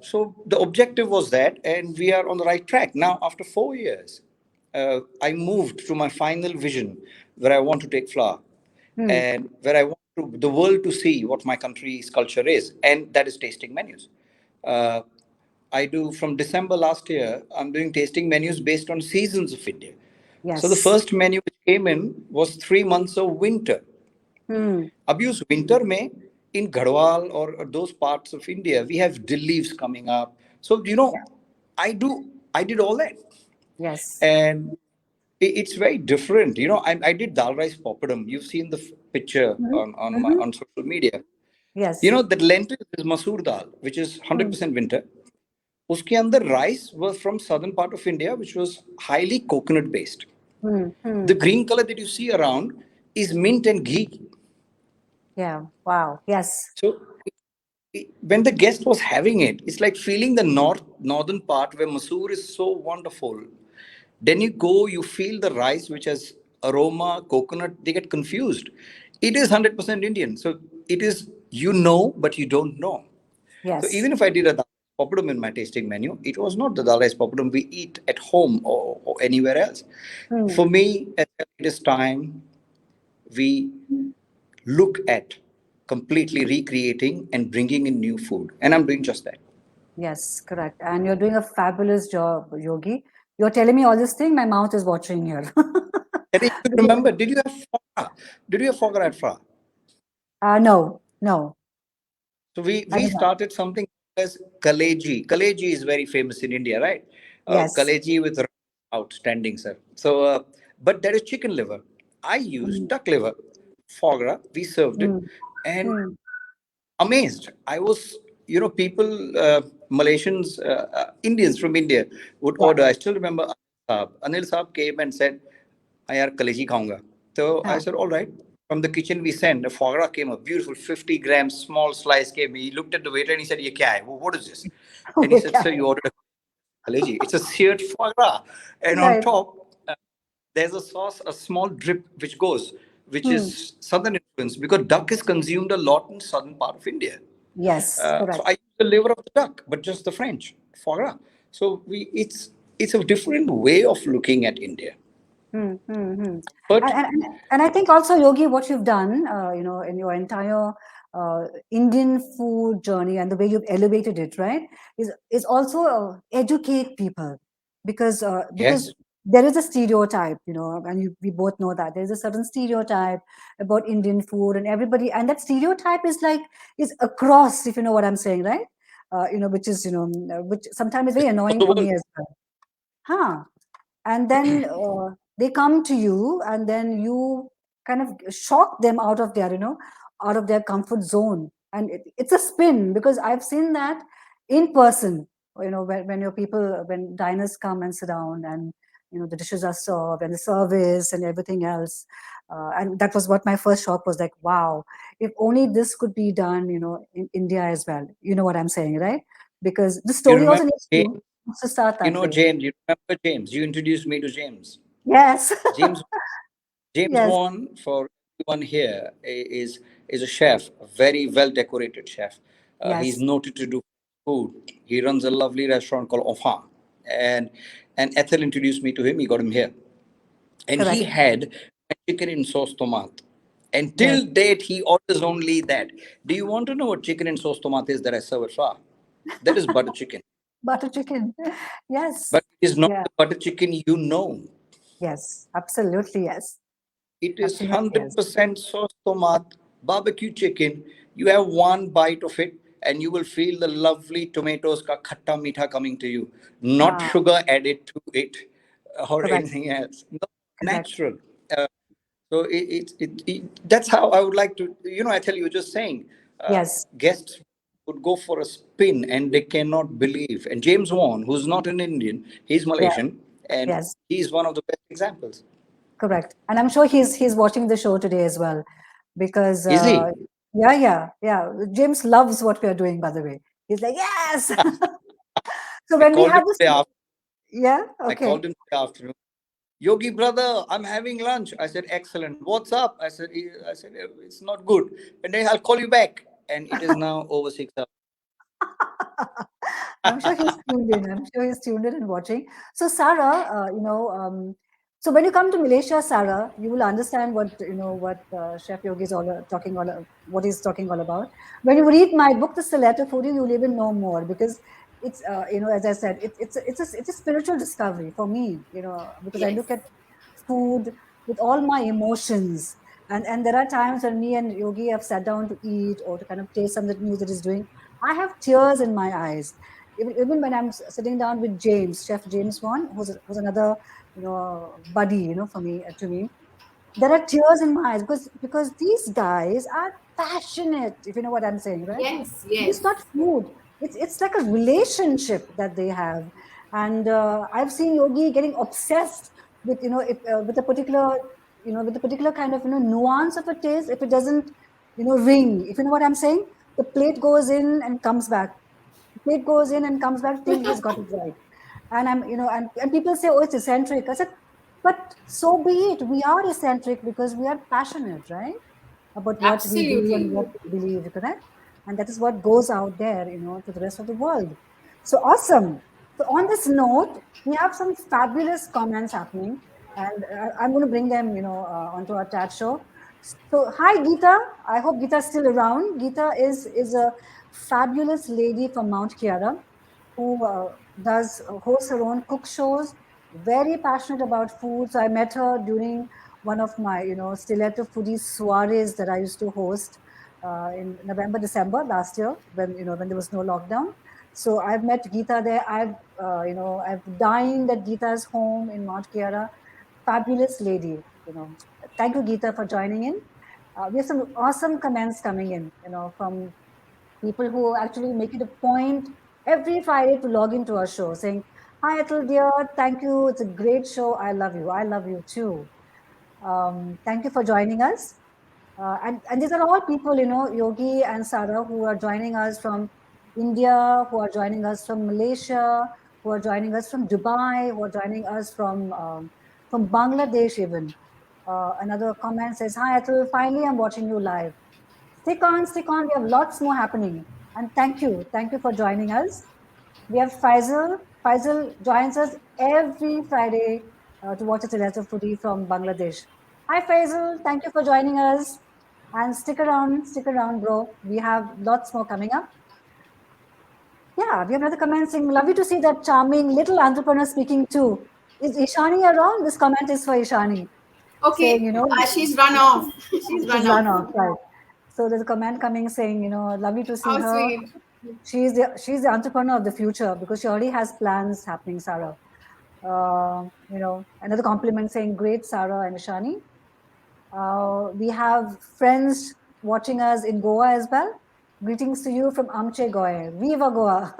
So the objective was that, and we are on the right track. Now, after 4 years, I moved to my final vision where I want to take Flour Mm. and where I want the world to see what my country's culture is, and that is tasting menus. Uh, I do from December last year, I'm doing tasting menus based on seasons of India. So the Yes. first menu which came in was 3 months of winter. Mm. अब उस winter में in Garhwal or those parts of India, we have dill leaves coming up. So Yeah. I did all that, Yes. and it's very different. I did dal rice papadum. You've seen the picture Hmm. Hmm. on social media. Yes. That lentil is masoor dal, which is Mm. 100% winter. उसके अंदर rice was from southern part of India, which was highly coconut based. Mm. The Mm. green color that you see around is mint and ghee. Yeah. Wow. Yes. So when the guest was having it, it's like feeling the northern part where Masoor is so wonderful. Then you go, you feel the rice which has aroma, coconut. They get confused. It is 100% Indian, so it is but you don't know. So Yes. even if I did a dal papadum in my tasting menu, it was not the dal rice papadum we eat at home or anywhere else. Mm. For me, it is time we look at completely recreating and bringing in new food. And I'm doing just that. Yes. Correct. And you're doing a fabulous job, Yogi. You're telling me all this thing. My mouth is watering here. And if you remember, did you have foie? Did you have foie at foie? No. No. So we, I we did not. started something as kaleji. Kaleji is very famous in India, right? Yes. Kaleji with outstanding, sir. So, but there is chicken liver. I used Mm. duck liver, foie gras. We served it, Mm. and Mm. amazed. I was, people, Malaysians, Indians from India would Yeah. order. I still remember Anil Saab came and said, I yaar kaleji khaunga. So I Yeah. said, all right. From the kitchen we sent, a foie gras came, a beautiful 50 grams small slice came. He looked at the waiter and he said, Ye kya hai? What is this? And he said, sir, you ordered a kaleji. It's a seared foie gras. And on Right. top, there's a sauce, a small drip which Hmm. is southern influence because duck is consumed a lot in southern part of India. Yes. So Correct. I use the liver of the duck, but just the French foie gras. So it's a different way of looking at India. Hmm, hmm, hmm. But And I think also, Yogi, what you've done, in your entire Indian food journey and the way you've elevated it, right, is also educate people because yes, there is a stereotype, and we both know that there is a certain stereotype about Indian food, and everybody, and that stereotype is across, if you know what I'm saying, right? Which is which sometimes is very annoying the for world. me as well. Huh. And then they come to you, and then you kind of shock them out of their comfort zone, and it's a spin because I've seen that in person, when your people, when diners come and sit down, and the dishes are served and the service and everything else, and that was what my first shock was, like, wow, if only this could be done, in India as well. You know what I'm saying, right? Because the You story remember also James? needs to start that way. James. You remember James? You introduced me to James. Yes. James James Yes. Wan, for everyone here, is a chef, a very well decorated chef. He's Yes. noted to do food. He runs a lovely restaurant called Enfant. And and Ethel introduced me to him. He got him here. And he Correct. had chicken in sauce tomat. And Yes. till date, he orders only that. Do you want to know what chicken in sauce tomat is that I serve at Fa? That is butter chicken. Butter chicken. Yes. But it is not Yeah. the butter chicken you know. Yes. Absolutely. Yes. It is Absolutely. Yes. 100% sauce tomat, barbecue chicken. You have one bite of it and you will feel the lovely tomatoes ka khatta meetha coming to you. Not Ah, sugar added to it or correct. anything else. No, Correct. natural. Uh, So that's how I would like to, I tell you, just saying, Yes. guests would go for a spin and they cannot believe. And James Wan, who's not an Indian, he's Yeah. Malaysian, and Yes. he's one of the best examples. Correct. And I'm sure he's watching the show today as well, because Is he? yeah, yeah, yeah. James loves what we are doing. By the way, he's like, yes. So I when we called him have this, today after, yeah, I okay. called him today afternoon. Yogi brother, I'm having lunch. I said, excellent. What's up? I said, it's not good. And then I'll call you back. And it is now over 6 hours. I'm sure he's tuned in. I'm sure he's tuned in and watching. So, Sarah, so when you come to Malaysia, Sarah, you will understand what Chef Yogi is what he's talking all about. When you read my book, The Stiletto Foodie, you'll even know more, because it's as I said, it's a spiritual discovery for me. Because I Yes. look at food with all my emotions. And there are times when me and Yogi have sat down to eat or to kind of taste something new that he's doing. I have tears in my eyes. Even when I'm sitting down with James, Chef James Wan, who's another, buddy, for me, to me, there are tears in my eyes, because these guys are passionate, if you know what I'm saying, right? Yes. It's Yes. not food. It's like a relationship that they have. And I've seen Yogi getting obsessed with, with a particular, with a particular kind of, nuance of a taste. If it doesn't, ring, if you know what I'm saying, the plate goes in and comes back. The plate goes in and comes back till he's got it right. And and people say, oh, it's eccentric. I said, but so be it. We are eccentric because we are passionate, right? About what we do and Absolutely. what we believe, correct? And that is what goes out there, to the rest of the world. So awesome. So on this note, we have some fabulous comments happening, and I'm going to bring them, onto our chat show. So hi, Geeta. I hope Geeta's still around. Geeta is a fabulous lady from Mount Kiara who does hosts her own cook shows. Very passionate about food. So I met her during one of my, Stiletto Foodie soirees that I used to host in November, December last year, when there was no lockdown. So I've met Geeta there. I've dined at Geeta's home in Mount Kiara. Fabulous lady. Thank you, Geeta, for joining in. We have some awesome comments coming in, from people who actually make it a point every Friday to log into our show saying, hi, Ethel dear, thank you. It's a great show. I love you. I love you too. Thank you for joining us. And these are all people, Yogi and Sarah, who are joining us from India, who are joining us from Malaysia, who are joining us from Dubai, who are joining us from Bangladesh even. Another comment says, hi, Ethel, finally I'm watching you live. Stick on, stick on. We have lots more happening. And thank you. Thank you for joining us. We have Faisal. Faisal joins us every Friday to watch a Stiletto Foodie from Bangladesh. Hi, Faisal. Thank you for joining us. And stick around, bro. We have lots more coming up. Yeah, we have another comment saying, lovely to see that charming little entrepreneur speaking too. Is Ishani around? This comment is for Ishani, saying, Okay. She's run off. She's she's run run off. off, right? So there's a comment coming saying, lovely to see How her. sweet. She's the entrepreneur of the future because she already has plans happening, Sarah. Another compliment saying, great, Sarah and Ishani. We have friends watching us in Goa as well. Greetings to you from Amche Goa. Viva Goa.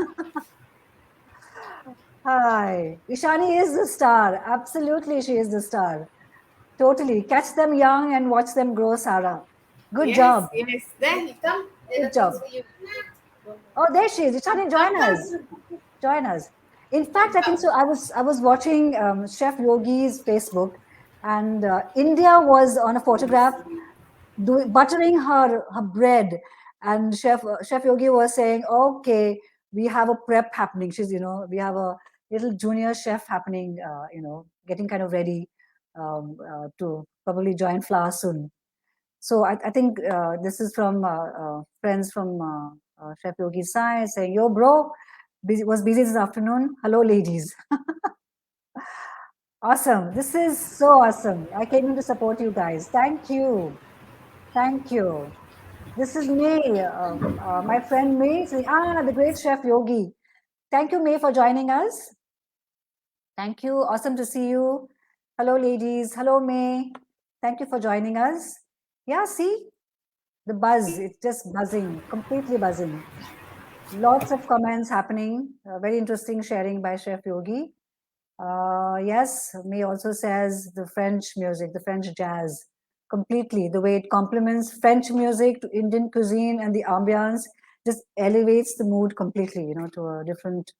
Hi. Ishani is the star. Absolutely, she is the star. Totally. Catch them young and watch them grow, Sarah. Good Yes. job. Yes. There, come. There Good are job. things for you. Oh, there she is. Ishani, Come, join us. come. Join us. In fact, Come, I think come. so. I was watching Chef Yogi's Facebook, and India was on a photograph buttering her bread, and Chef Yogi was saying, "Okay, we have a prep happening." We have a little junior chef happening. Getting kind of ready to probably join Flour soon. So I think this is from friends from Chef Yogi's side saying, "Yo, bro, was busy this afternoon. Hello, ladies. Awesome. This is so awesome. I came in to support you guys. Thank you. Thank you. This is May, my friend May saying, the great Chef Yogi. Thank you, May, for joining us. Thank you. Awesome to see you. Hello, ladies. Hello, May. Thank you for joining us. Yeah, see the buzz. It's just buzzing, completely buzzing. Lots of comments happening. Very interesting sharing by Chef Yogi. Yes, May also says the French music, the French jazz, completely. The way it complements French music to Indian cuisine and the ambience just elevates the mood completely, to a different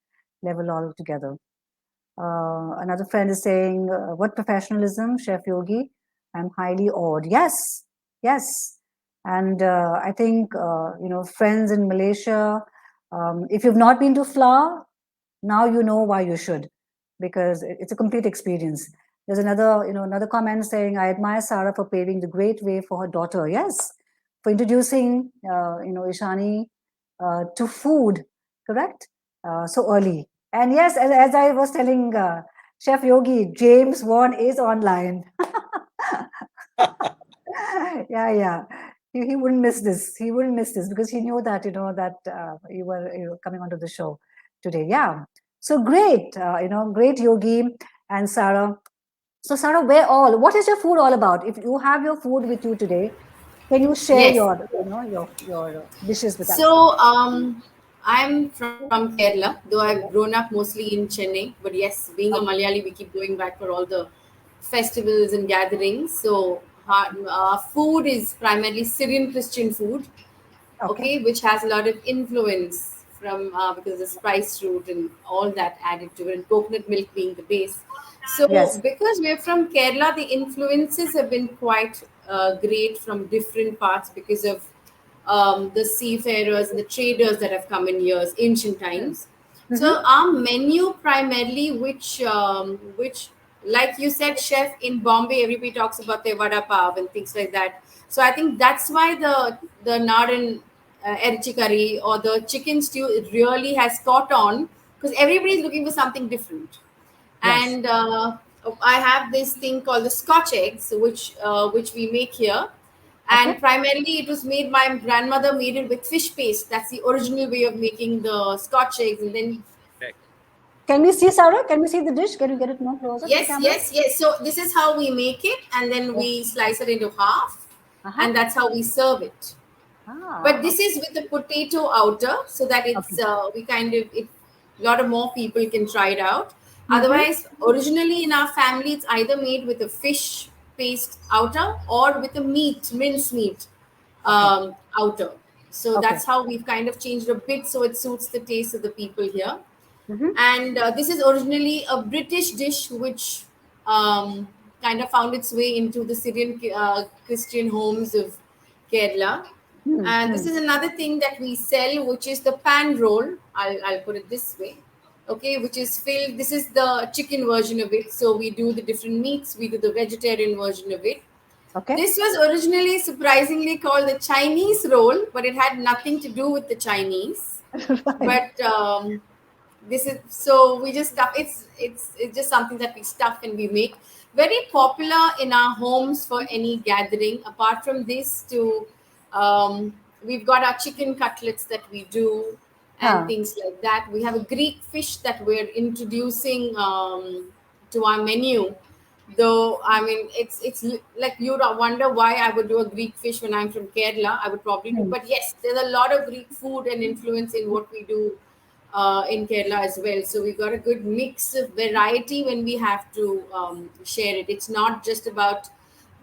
level altogether. Another friend is saying, what professionalism, Chef Yogi? I'm highly awed. Yes, yes. And I think, friends in Malaysia, if you've not been to Flour, now you know why you should, because it's a complete experience. There's another comment saying, I admire Sarah for paving the great way for her daughter. Yes, for introducing, Ishani to food, correct? So early. And yes, as I was telling Chef Yogi, James Wan is online. Yeah, yeah. He wouldn't miss this. He wouldn't miss this because he knew that you were coming onto the show today. Yeah. So great, great Yogi and Sarah. So Sarah, what is your food all about? If you have your food with you today, can you share Yes. your dishes with us? So, I'm from Kerala, though I've grown up mostly in Chennai. But yes, being a Okay. Malayali, we keep going back for all the festivals and gatherings. So, food is primarily Syrian Christian food, Okay. okay, which has a lot of influence from because the spice root and all that added to it, and coconut milk being the base. So, Yes. because we're from Kerala, the influences have been quite great from different parts because of the seafarers and the traders that have come in years, ancient times. So Mm-hmm. our menu primarily, which like you said, chef in Bombay, everybody talks about their vada pav and things like that. So I think that's why the Naran erchi curry or the chicken stew it really has caught on because everybody is looking for something different. Yes. And I have this thing called the Scotch eggs, which we make here, Okay. and primarily it was made. My grandmother made it with fish paste. That's the original way of making the Scotch eggs, and then Correct. Can we see Sarah? Can we see the dish? Can you get it more closer to the yes, camera? yes, yes. So this is how we make it, and then Yes. we slice it into half, Uh-huh. and that's how we serve it. But Ah, this is with the potato outer, so that okay. it's we kind of it. A lot of more people can try it out. Mm-hmm. Otherwise, originally in our family, it's either made with a fish paste outer or with a mince meat Okay. outer. So Okay. that's how we've kind of changed a bit so it suits the taste of the people here. Mm-hmm. And this is originally a British dish which um, kind of found its way into the Syrian Christian homes of Kerala. And this Mm-hmm. is another thing that we sell, which is the pan roll. I'll put it this way. Okay, which is filled. This is the chicken version of it. So we do the different meats, we do the vegetarian version of it. Okay. This was originally surprisingly called the Chinese roll, but it had nothing to do with the Chinese. Right. But this is so we just stuff it's just something that we stuff and we make very popular in our homes for any gathering. Apart from this, to we've got our chicken cutlets that we do and Huh. things like that. We have a Greek fish that we're introducing to our menu, though I mean like you'd wonder why I would do a Greek fish when I'm from Kerala. I would probably do, Hmm. but yes, there's a lot of Greek food and influence in what we do in Kerala as well. So we got a good mix of variety when we have to share it. It's not just about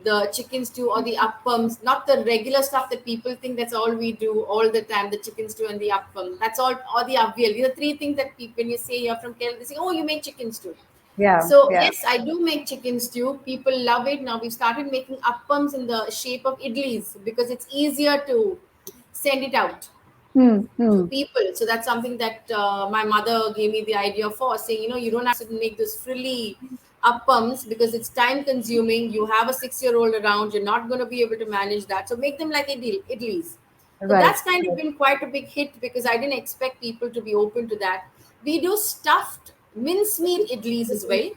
the chicken stew or the appams, not the regular stuff that people think that's all we do all the time, the chicken stew and the appam. That's all, or the avial. These are three things that people, when you say you're from Kerala, they say, oh, you make chicken stew. Yeah. So Yeah. yes, I do make chicken stew. People love it. Now we've started making appams in the shape of idlis because it's easier to send it out Hmm. to Hmm. people. So that's something that my mother gave me the idea for, saying, you don't have to make this frilly appams because it's time consuming. You have a 6-year-old around, you're not going to be able to manage that. So make them like idlis. So Right. that's kind of Right. been quite a big hit because I didn't expect people to be open to that. We do stuffed mincemeat idlis as well,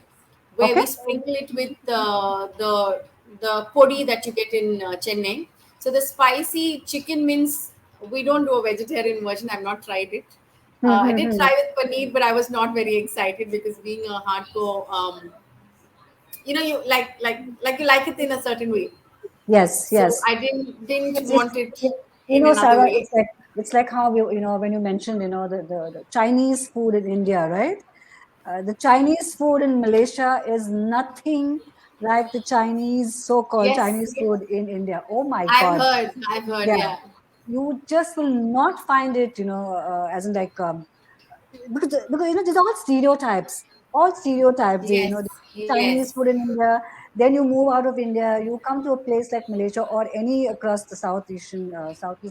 where Okay. we sprinkle it with the podi that you get in Chennai. So the spicy chicken mince, we don't do a vegetarian version. I've not tried it. Hmm. I Hmm. did Hmm. try with paneer, but I was not very excited because being a hardcore you like you like it in a certain way. Yes, So yes. I didn't It's want it you in know, another Sarah, way. it's like how you know when you mentioned the Chinese food in India, right? The Chinese food in Malaysia is nothing like the Chinese so-called Yes, Chinese food in India. Oh my I've God. heard. I've heard. Yeah, Yeah. you just will not find it, as in like because these are all stereotypes, Yes. the Chinese Yes. food in India. Then you move out of India, you come to a place like Malaysia or any across the Southeast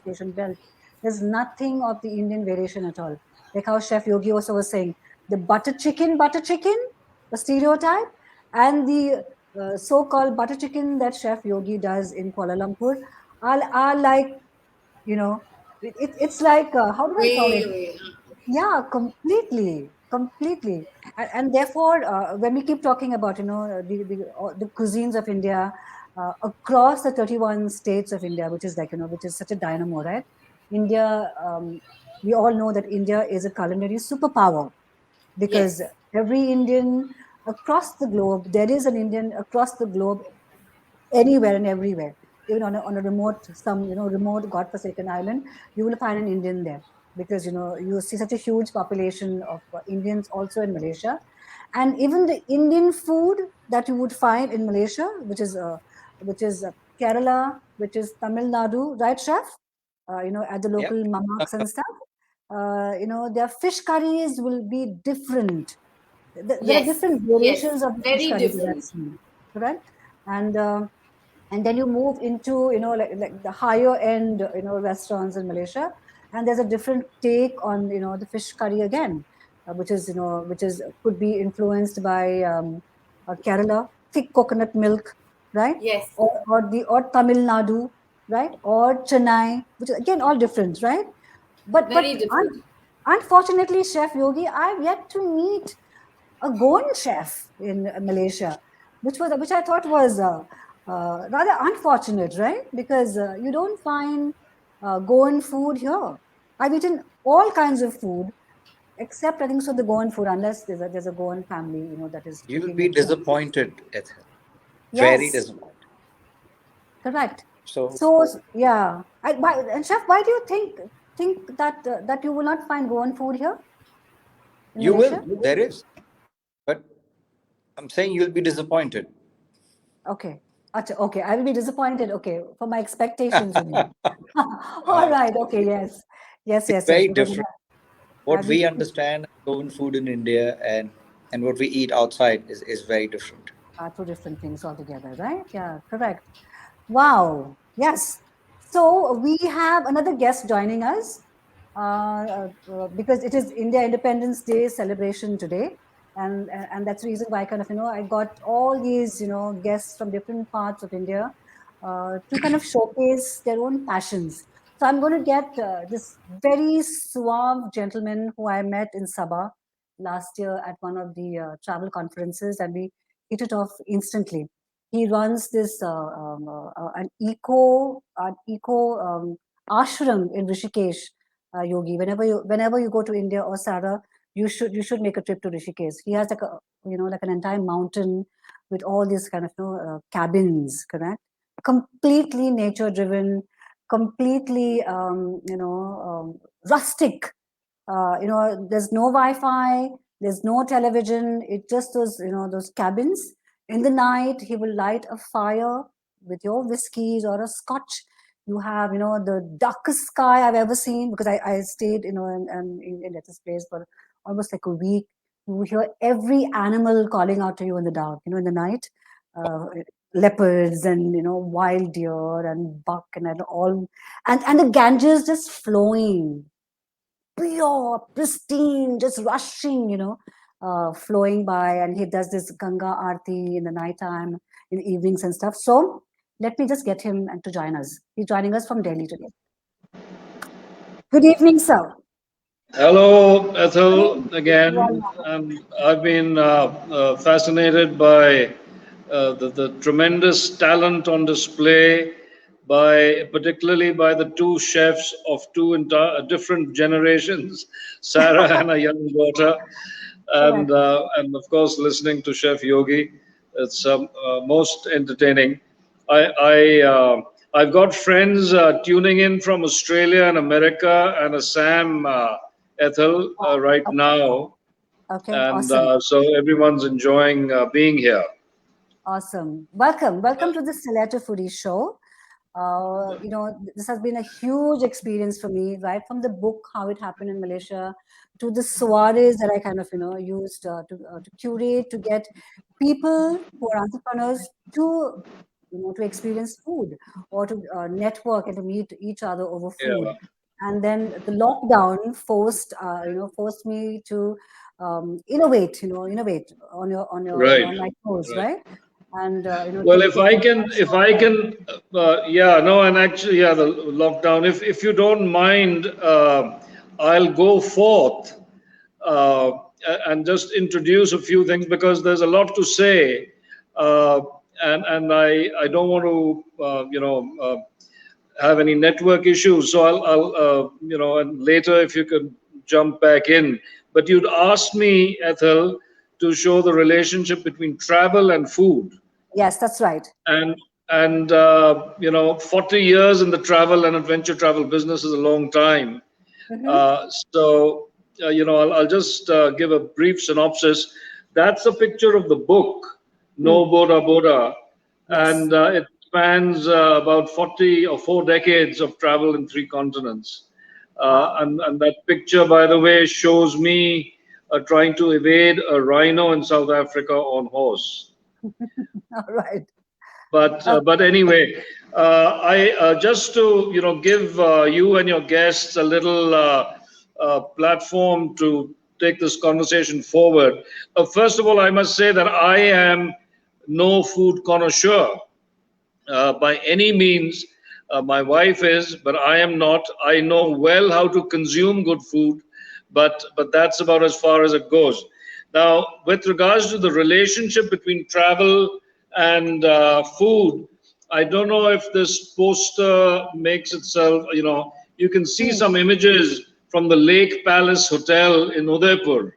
Asian belt. There's nothing of the Indian variation at all. Like how Chef Yogi also was saying, the butter chicken, the stereotype, and the so-called butter chicken that Chef Yogi does in Kuala Lumpur are like, it's like, how do I call Way, it? way. Yeah, completely, completely. And therefore, when we keep talking about, the cuisines of India across the 31 states of India, which is like, which is such a dynamo, right? India, we all know that India is a culinary superpower because Yes. every Indian across the globe, there is an Indian across the globe anywhere and everywhere, even on a remote, remote godforsaken island, you will find an Indian there because you see such a huge population of Indians also in Malaysia. And even the Indian food that you would find in Malaysia, which is Kerala, which is Tamil Nadu, right, Chef? At the Yep. local mamaks and stuff, their fish curries will be different. There are Yes. different Yes. variations of the fish Very curry that I've different. seen, correct? And then you move into like the higher end restaurants in Malaysia, and there's a different take on the fish curry again, which is could be influenced by Kerala, thick coconut milk, right? Yes. Or Tamil Nadu, right? Or Chennai, which is again all different, right? But Very but different. unfortunately, Chef Yogi, I've yet to meet a Goan chef in Malaysia, which I thought was rather unfortunate, right? Because you don't find Goan food here. I've eaten all kinds of food except I think so the Goan food, unless there's a Goan family, that is You'll cooking be it here. disappointed, Ethel. Very Yes, disappointed. correct. So So yeah, and chef, why do you think that you will not find Goan food here in you Malaysia? will. There is. But I'm saying you'll be disappointed. Okay. Okay, I will be disappointed. Okay, for my expectations, you mean? All Uh, right. Okay. Yes. Yes. it's Yes. Yes. very Because different. I've What we eaten understand as Goan food in India and what we eat outside is very different. two different things altogether, right? Yeah. Correct. Wow. Yes. So we have another guest joining us because it is India Independence Day celebration today, and that's the reason why kind of I got all these guests from different parts of India to kind of showcase their own passions. So I'm going to get this very suave gentleman who I met in Sabah last year at one of the travel conferences, and we hit it off instantly. He runs this an eco ashram in Rishikesh, Yogi. Whenever you go to India or Sarah, you should make a trip to Rishikesh. He has like like an entire mountain with all these kind of cabins, correct? Completely nature driven, completely rustic. There's no Wi-Fi, there's no television. It just those cabins. In the night, he will light a fire with your whiskeys or a scotch. You have the darkest sky I've ever seen because I stayed in at this place for almost like a week. You hear every animal calling out to you in the dark. In the night, uh, leopards and wild deer and buck and all, and the Ganges just flowing pure, pristine, just rushing, flowing by. And he does this Ganga Aarti in the nighttime, in the evenings and stuff. So let me just get him and to join us. He's joining us from Delhi today. Good evening, sir. Hello, Good Ethel, evening. again. I've been fascinated by the tremendous talent on display particularly by the two chefs of two different generations, Sarah and a young daughter, Correct. and of course listening to Chef Yogi. It's most entertaining. I've got friends tuning in from Australia and America and Assam, Ethel, right now, Okay, and awesome. so everyone's enjoying being here. Awesome. Welcome to the Stiletto Foodie show. This has been a huge experience for me, right from the book, how it happened in Malaysia, to the soirees that I kind of, used to curate, to get people who are entrepreneurs to, to experience food or to network and to meet each other over food. Yeah, And then the lockdown forced me to innovate right, on my toes, right. right? And Well, take on if I can, yeah, no, and actually, yeah, the lockdown. If you don't mind, I'll go forth uh, and just introduce a few things because there's a lot to say, uh, and I don't want to have any network issues. So I'll and later if you could jump back in. But you'd asked me, Ethel, to show the relationship between travel and food, Yes, that's right. and 40 years in the travel and adventure travel business is a long time. Mm-hmm. I'll just give a brief synopsis. That's a picture of the book, No Mm. Boda Boda, Yes. and it spans about 40 or 4 decades of travel in 3 continents. Wow. And that picture, by the way, shows me trying to evade a rhino in South Africa on horse. All right. But anyway, I just to give you and your guests a little platform to take this conversation forward. First of all, I must say that I am no food connoisseur by any means. My wife is, but I am not. I know well how to consume good food, but that's about as far as it goes. Now, with regards to the relationship between travel and food, I don't know if this poster makes itself. You can see Mm. some images from the Lake Palace Hotel in Udaipur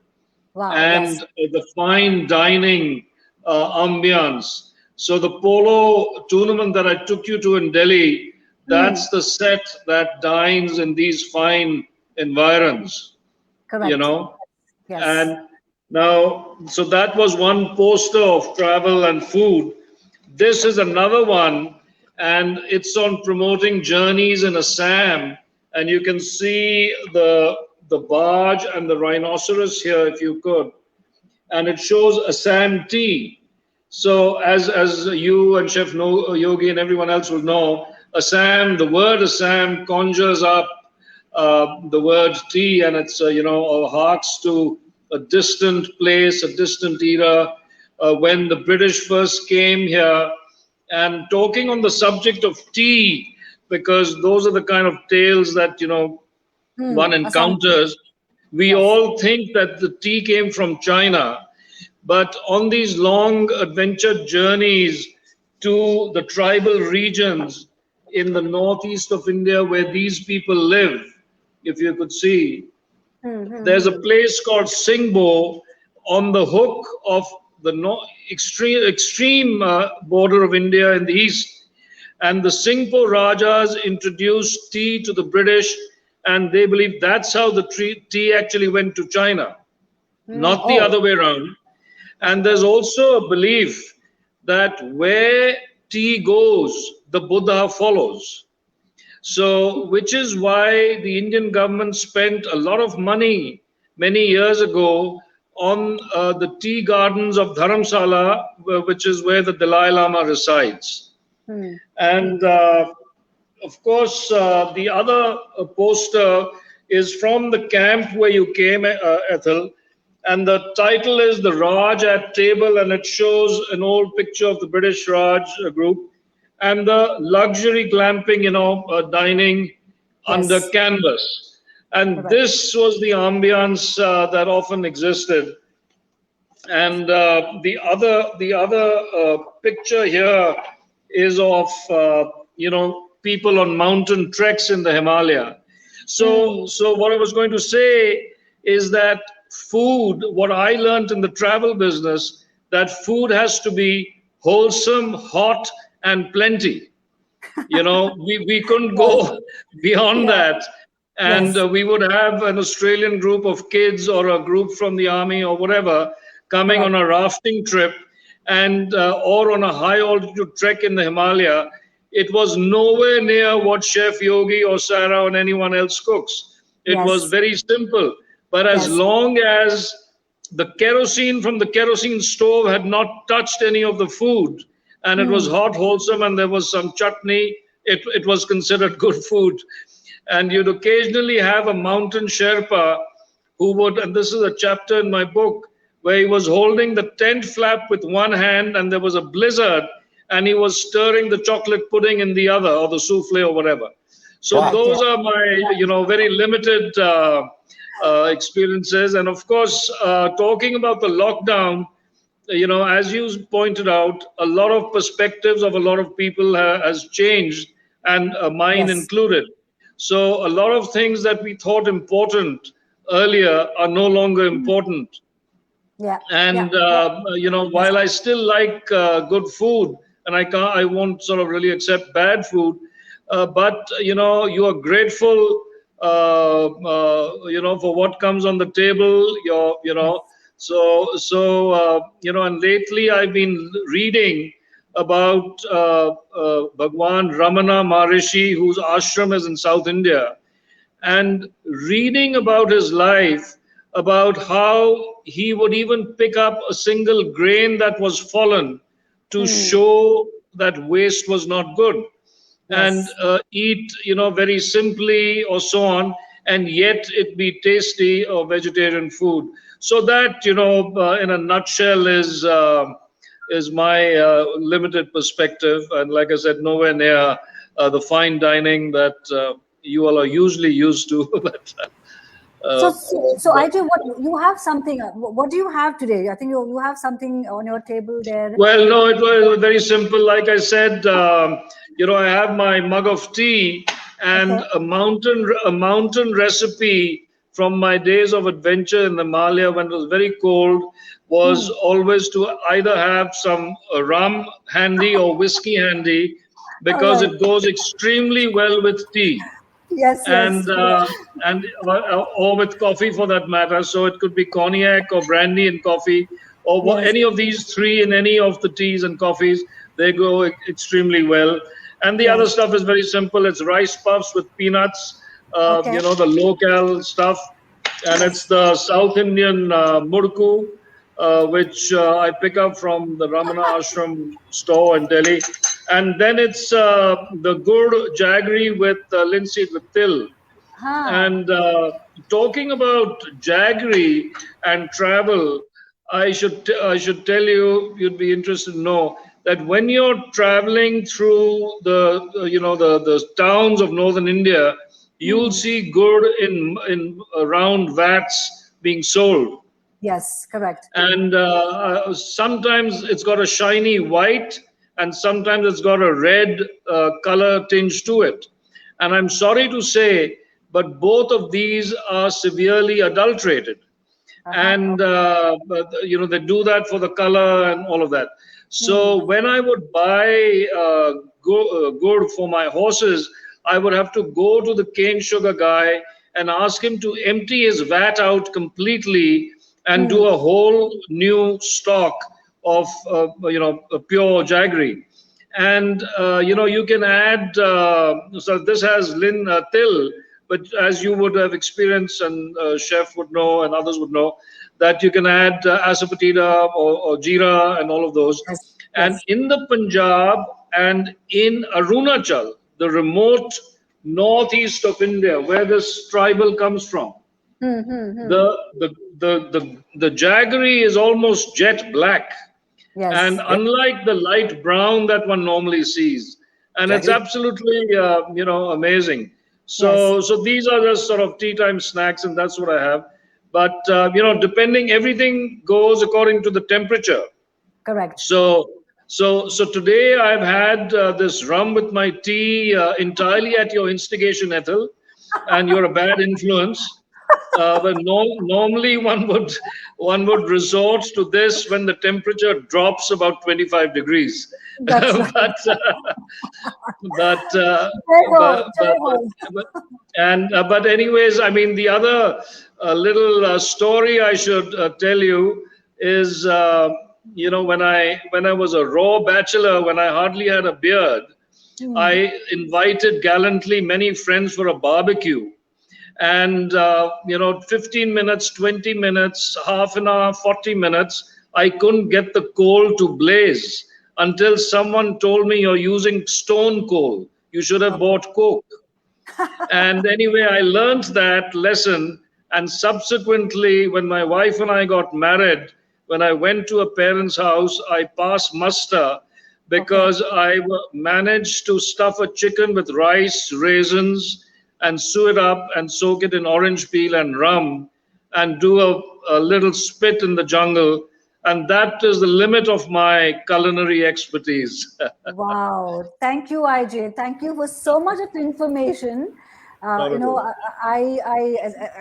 Wow. and Yes. the fine dining ambiance. So the polo tournament that I took you to in Delhi, Mm. that's the set that dines in these fine environs, you Correct. know. Yes. And now, so that was one poster of travel and food. This is another one, and it's on promoting journeys in Assam. And you can see the barge and the rhinoceros here, if you could, and it shows Assam tea. So as you and Chef Yogi and everyone else will know, Assam, the word Assam conjures up the word tea, and it's harks to a distant place, a distant era, when the British first came here, and talking on the subject of tea, because those are the kind of tales that one Asante. encounters. We Yes. all think that the tea came from China, but on these long adventure journeys to the tribal regions in the northeast of India where these people live, if you could see, there's a Mm-hmm. place called Singbo on the hook of the extreme border of India in the east. And the Singpo Rajas introduced tea to the British, and they believe that's how the tea actually went to China, Mm. not the Oh. other way around. And Okay. there's also a belief that where tea goes, the Buddha follows. So, which is why the Indian government spent a lot of money many years ago on the tea gardens of Dharamsala, which is where the Dalai Lama resides. Mm. And of course, the other poster is from the camp where you came, Ethel, and the title is The Raj at Table, and it shows an old picture of the British Raj group and the luxury glamping, dining under Yes. canvas. And Correct. this was the ambiance that often existed. And the other picture here is of people on mountain treks in the Himalaya. So Mm. so what I was going to say is that food, what I learned in the travel business, that food has to be wholesome, hot, and plenty. We couldn't Yes. go beyond Yeah. that. And Yes. we would have an Australian group of kids or a group from the army or whatever coming on Correct. a rafting trip and or on a high altitude trek in the Himalaya. It was nowhere near what Chef Yogi or Sarah or anyone else cooks. It was Yes. very simple. But as Yes. long as the kerosene from the kerosene stove had not touched any of the food, and it was Hmm. hot, wholesome, and there was some chutney, it was considered good food. And you'd occasionally have a mountain Sherpa who would, and this is a chapter in my book, where he was holding the tent flap with one hand and there was a blizzard and he was stirring the chocolate pudding in the other, or the souffle or whatever. So Wow. Correct. those Yeah. are my, very limited experiences. And of course, talking about the lockdown, as you pointed out, a lot of perspectives of a lot of people has changed, and mine Yes. included. So a lot of things that we thought important earlier are no longer Hmm. important. Yeah. Yeah. And Yeah. Yes. while I still like good food, and I won't sort of really accept bad food, but you are grateful, for what comes on the table. Yes. And lately I've been reading about Bhagwan Ramana Maharishi, whose ashram is in South India, and reading about his life, about how he would even pick up a single grain that was fallen to Hmm. show that waste was not good, and Yes. eat, very simply or so on, and yet it be tasty or vegetarian food. So that, in a nutshell, is my limited perspective, and like I said, nowhere near the fine dining that you all are usually used to. So, uh, so I but do. What you have something? What do you have today? I think you have something on your table there. Well, no, it was very simple. Like I said, I have my mug of tea, Okay. and a mountain recipe from my days of adventure in the Himalaya when it was very cold was Hmm. always to either have some rum handy or whiskey handy, All because right. it goes extremely well with tea, Yes. Yes. and or with coffee for that matter. So it could be cognac or brandy and coffee, or Yes. any of these three in any of the teas and coffees. They go extremely well. And the other Yes. stuff is very simple. It's rice puffs with peanuts, Okay. the local stuff, and it's Yes. the South Indian murku, which I pick up from the Ramana Ashram store in Delhi. And then it's the gur jaggery with linseed with till. Huh. And talking about jaggery and travel, I should tell you, you'd be interested to know that when you're traveling through the towns of northern India, you'll Hmm. see gur in round vats being sold, Yes. Correct. and sometimes it's got a shiny white, and sometimes it's got a red color tinge to it. And I'm sorry to say, but both of these are severely adulterated, Uh-huh. and Okay. they do that for the color and all of that. Hmm. So when I would buy gourd for my horses, I would have to go to the cane sugar guy and ask him to empty his vat out completely and do Hmm. a whole new stock of pure jaggery. And you can add, so this has till, but as you would have experienced, and chef would know and others would know, that you can add asafoetida or jeera and all of those. Yes. And Yes. in the Punjab and in Arunachal, the remote northeast of India, where this tribal comes from, Hmm. Hmm. Hmm. the jaggery is almost jet black, and Yes. Yeah. unlike the light brown that one normally sees, and it's Jaggery. absolutely amazing. Yes. So these are just sort of tea time snacks, and that's what I have. But depending, everything goes according to the temperature. Correct. So today I've had this rum with my tea, entirely at your instigation, Ethel, and you're a bad influence. but normally one would resort to this when the temperature drops about 25 degrees. That's right. But Jai ho, but jai but, ho. but but anyways, I mean, the other little story I should tell you is, when I was a raw bachelor, when I hardly had a beard, Hmm. I invited gallantly many friends for a barbecue, and 15 minutes, 20 minutes, half an hour, 40 minutes, I couldn't get the coal to blaze until someone told me, you're using stone coal, you should have Okay. bought coke. And anyway, I learned that lesson. And subsequently, when my wife and I got married, when I went to a parent's house, I passed muster Okay. because managed to stuff a chicken with rice, raisins, and sew it up and soak it in orange peel and rum and do a little spit in the jungle. And that is the limit of my culinary expertise. Wow. Thank you, IJ. Thank you for so much of information. Not You at know, all.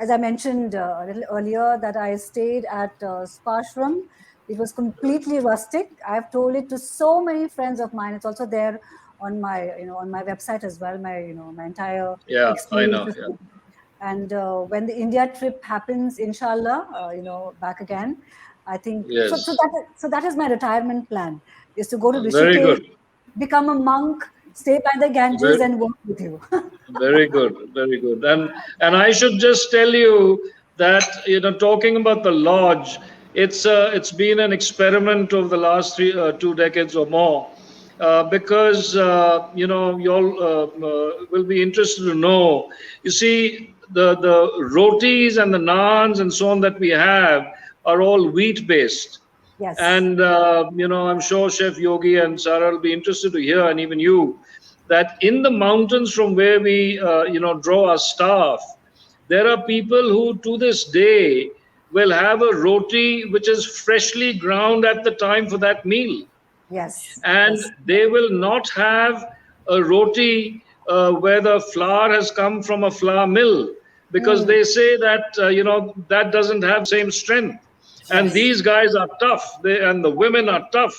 as I mentioned a little earlier, that I stayed at Spashram. It was completely rustic. I've told it to so many friends of mine. It's also there on my, on my website as well. My entire Yeah, I know. experiences. Yeah. And when the India trip happens, inshallah, back again, I think so. So Yes. that is my retirement plan: is to go to Very Rishikesh, good. become a monk, stay by the Ganges, Very, and work with you. very good. Very good. And I should just tell you that, talking about the lodge, it's been an experiment over the last 2 decades or more. Because you all will be interested to know. You see, the rotis and the naans and so on that we have are all wheat based. Yes, And I'm sure Chef Yogi and Sarah will be interested to hear, and even you, that in the mountains from where we draw our staff, there are people who to this day will have a roti which is freshly ground at the time for that meal, yes, and yes. they will not have a roti where the flour has come from a flour mill, because Mm, they say that that doesn't have the same strength. And yes, these guys are tough, and the women are tough.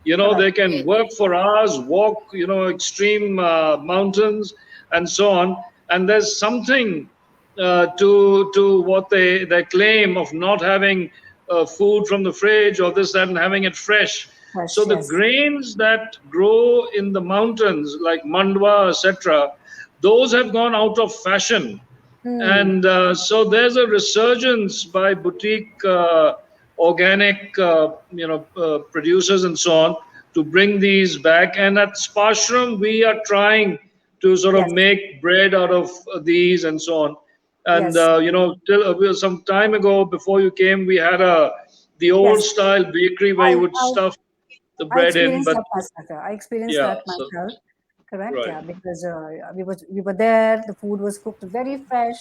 correct. They can work for hours, walk extreme mountains and so on. And there's something to what they claim of not having food from the fridge or this, that, and having it fresh. So Fresh, the yes. grains that grow in the mountains, like mandwa, etc., those have gone out of fashion. Mm, And so there's a resurgence by boutique organic producers and so on to bring these back. And at Spashram we are trying to sort of yes, make bread out of these and so on. And yes. till some time ago, before you came, we had the old Yes, style bakery where I, you would I, stuff the I bread in. experienced But that myself. I experienced yeah, that so myself. Correct, right. yeah, because we were there. The food was cooked very fresh,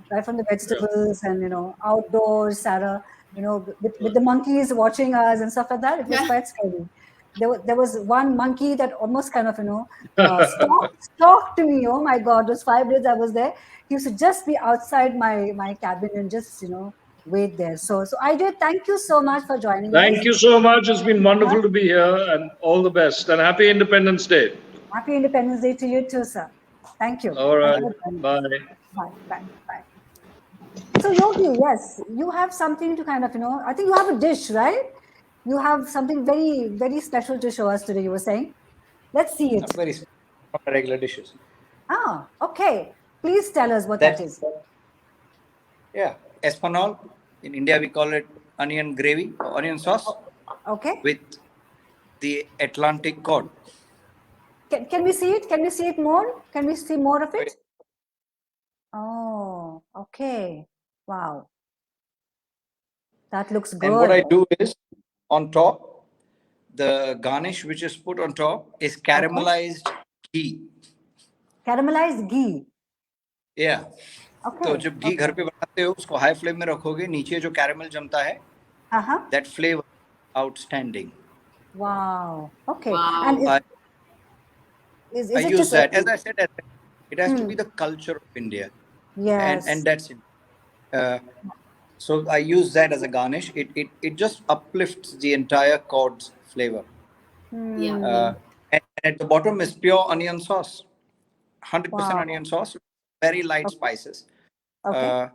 right from the Yeah, vegetables, and outdoors. Sarah, with the monkeys watching us and stuff like that. It was quite scary. There was one monkey that almost kind of stalked me. Oh my God! Those 5 days I was there, he used to just be outside my cabin and just wait there. So I did. Thank you so much for joining thank us. you so much. It's been wonderful to be here, and all the best. And happy Independence Day. Happy Independence Day to you too, sir. Thank you. All Thank you right. for joining us. Bye. Bye, bye, bye. So, Yogi, yes, you have something to I think you have a dish, right? You have something very, very special to show us today, you were saying. Let's see it. Not very not regular dishes. Ah, okay. Please tell us what that That's is. yeah, espanol. In India, we call it onion gravy or onion sauce Okay. with the Atlantic cod. Can we see it? Can we see it more? Can we see more of it? Oh, okay. Wow. That looks And what I good. do is on top, the garnish which is put on top is Okay. caramelized ghee. Caramelized ghee. Yeah. तो Okay. जब घी घर Okay. पे बनाते हो उसको high flame में रखोगे, नीचे जो कैरेमल जमता है, Uh-huh. that flavor outstanding. Wow. Okay. And Wow. is I it use just that. As I said, it has to hmm. be the culture of India, and Yes. that's it. Uh, so I use that as a garnish. It just uplifts the entire cod's flavor. Yeah. Uh, and at the bottom is pure onion sauce, 100% Wow. onion sauce, very light Okay. spices. Okay. Uh,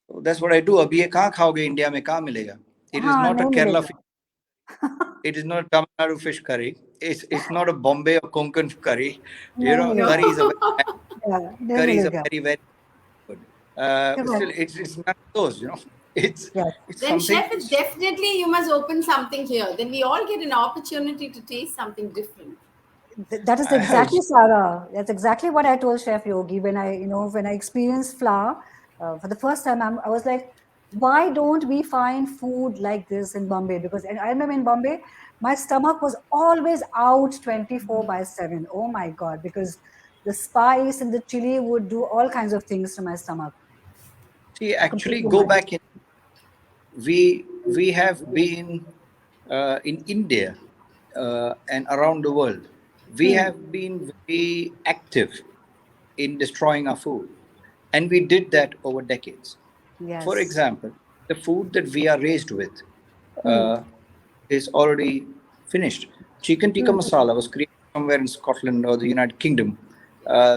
so that's what I do. अभी ये कहाँ खाओगे India में कहाँ मिलेगा? It is हाँ, not a नहीं Kerala fish. मिलेगा. It is not a Tamil Nadu fish curry. It's not a Bombay or Konkan curry. You नहीं know, No. मिलेगा. curry is a Yeah, नहीं curry is a मिलेगा. very good. Still, Correct. it's none of those. You know, it's Yes. it's Then, something. chef, it's definitely you must open something here. Then we all get an opportunity to taste something different. That is exactly, Sarah. That's exactly what I told Chef Yogi when when I experienced flour for the first time. I was like, why don't we find food like this in Bombay? Because I remember in Bombay, my stomach was always out 24/7. Oh my God, because the spice and the chili would do all kinds of things to my stomach. See, actually, Completely go mad. back in. We have been in India and around the world. We Hmm. have been very active in destroying our food, and we did that over decades. For Yes. example, the food that we are raised with Hmm. uh, is already finished. Chicken tikka Hmm. masala was created somewhere in Scotland or the United Kingdom,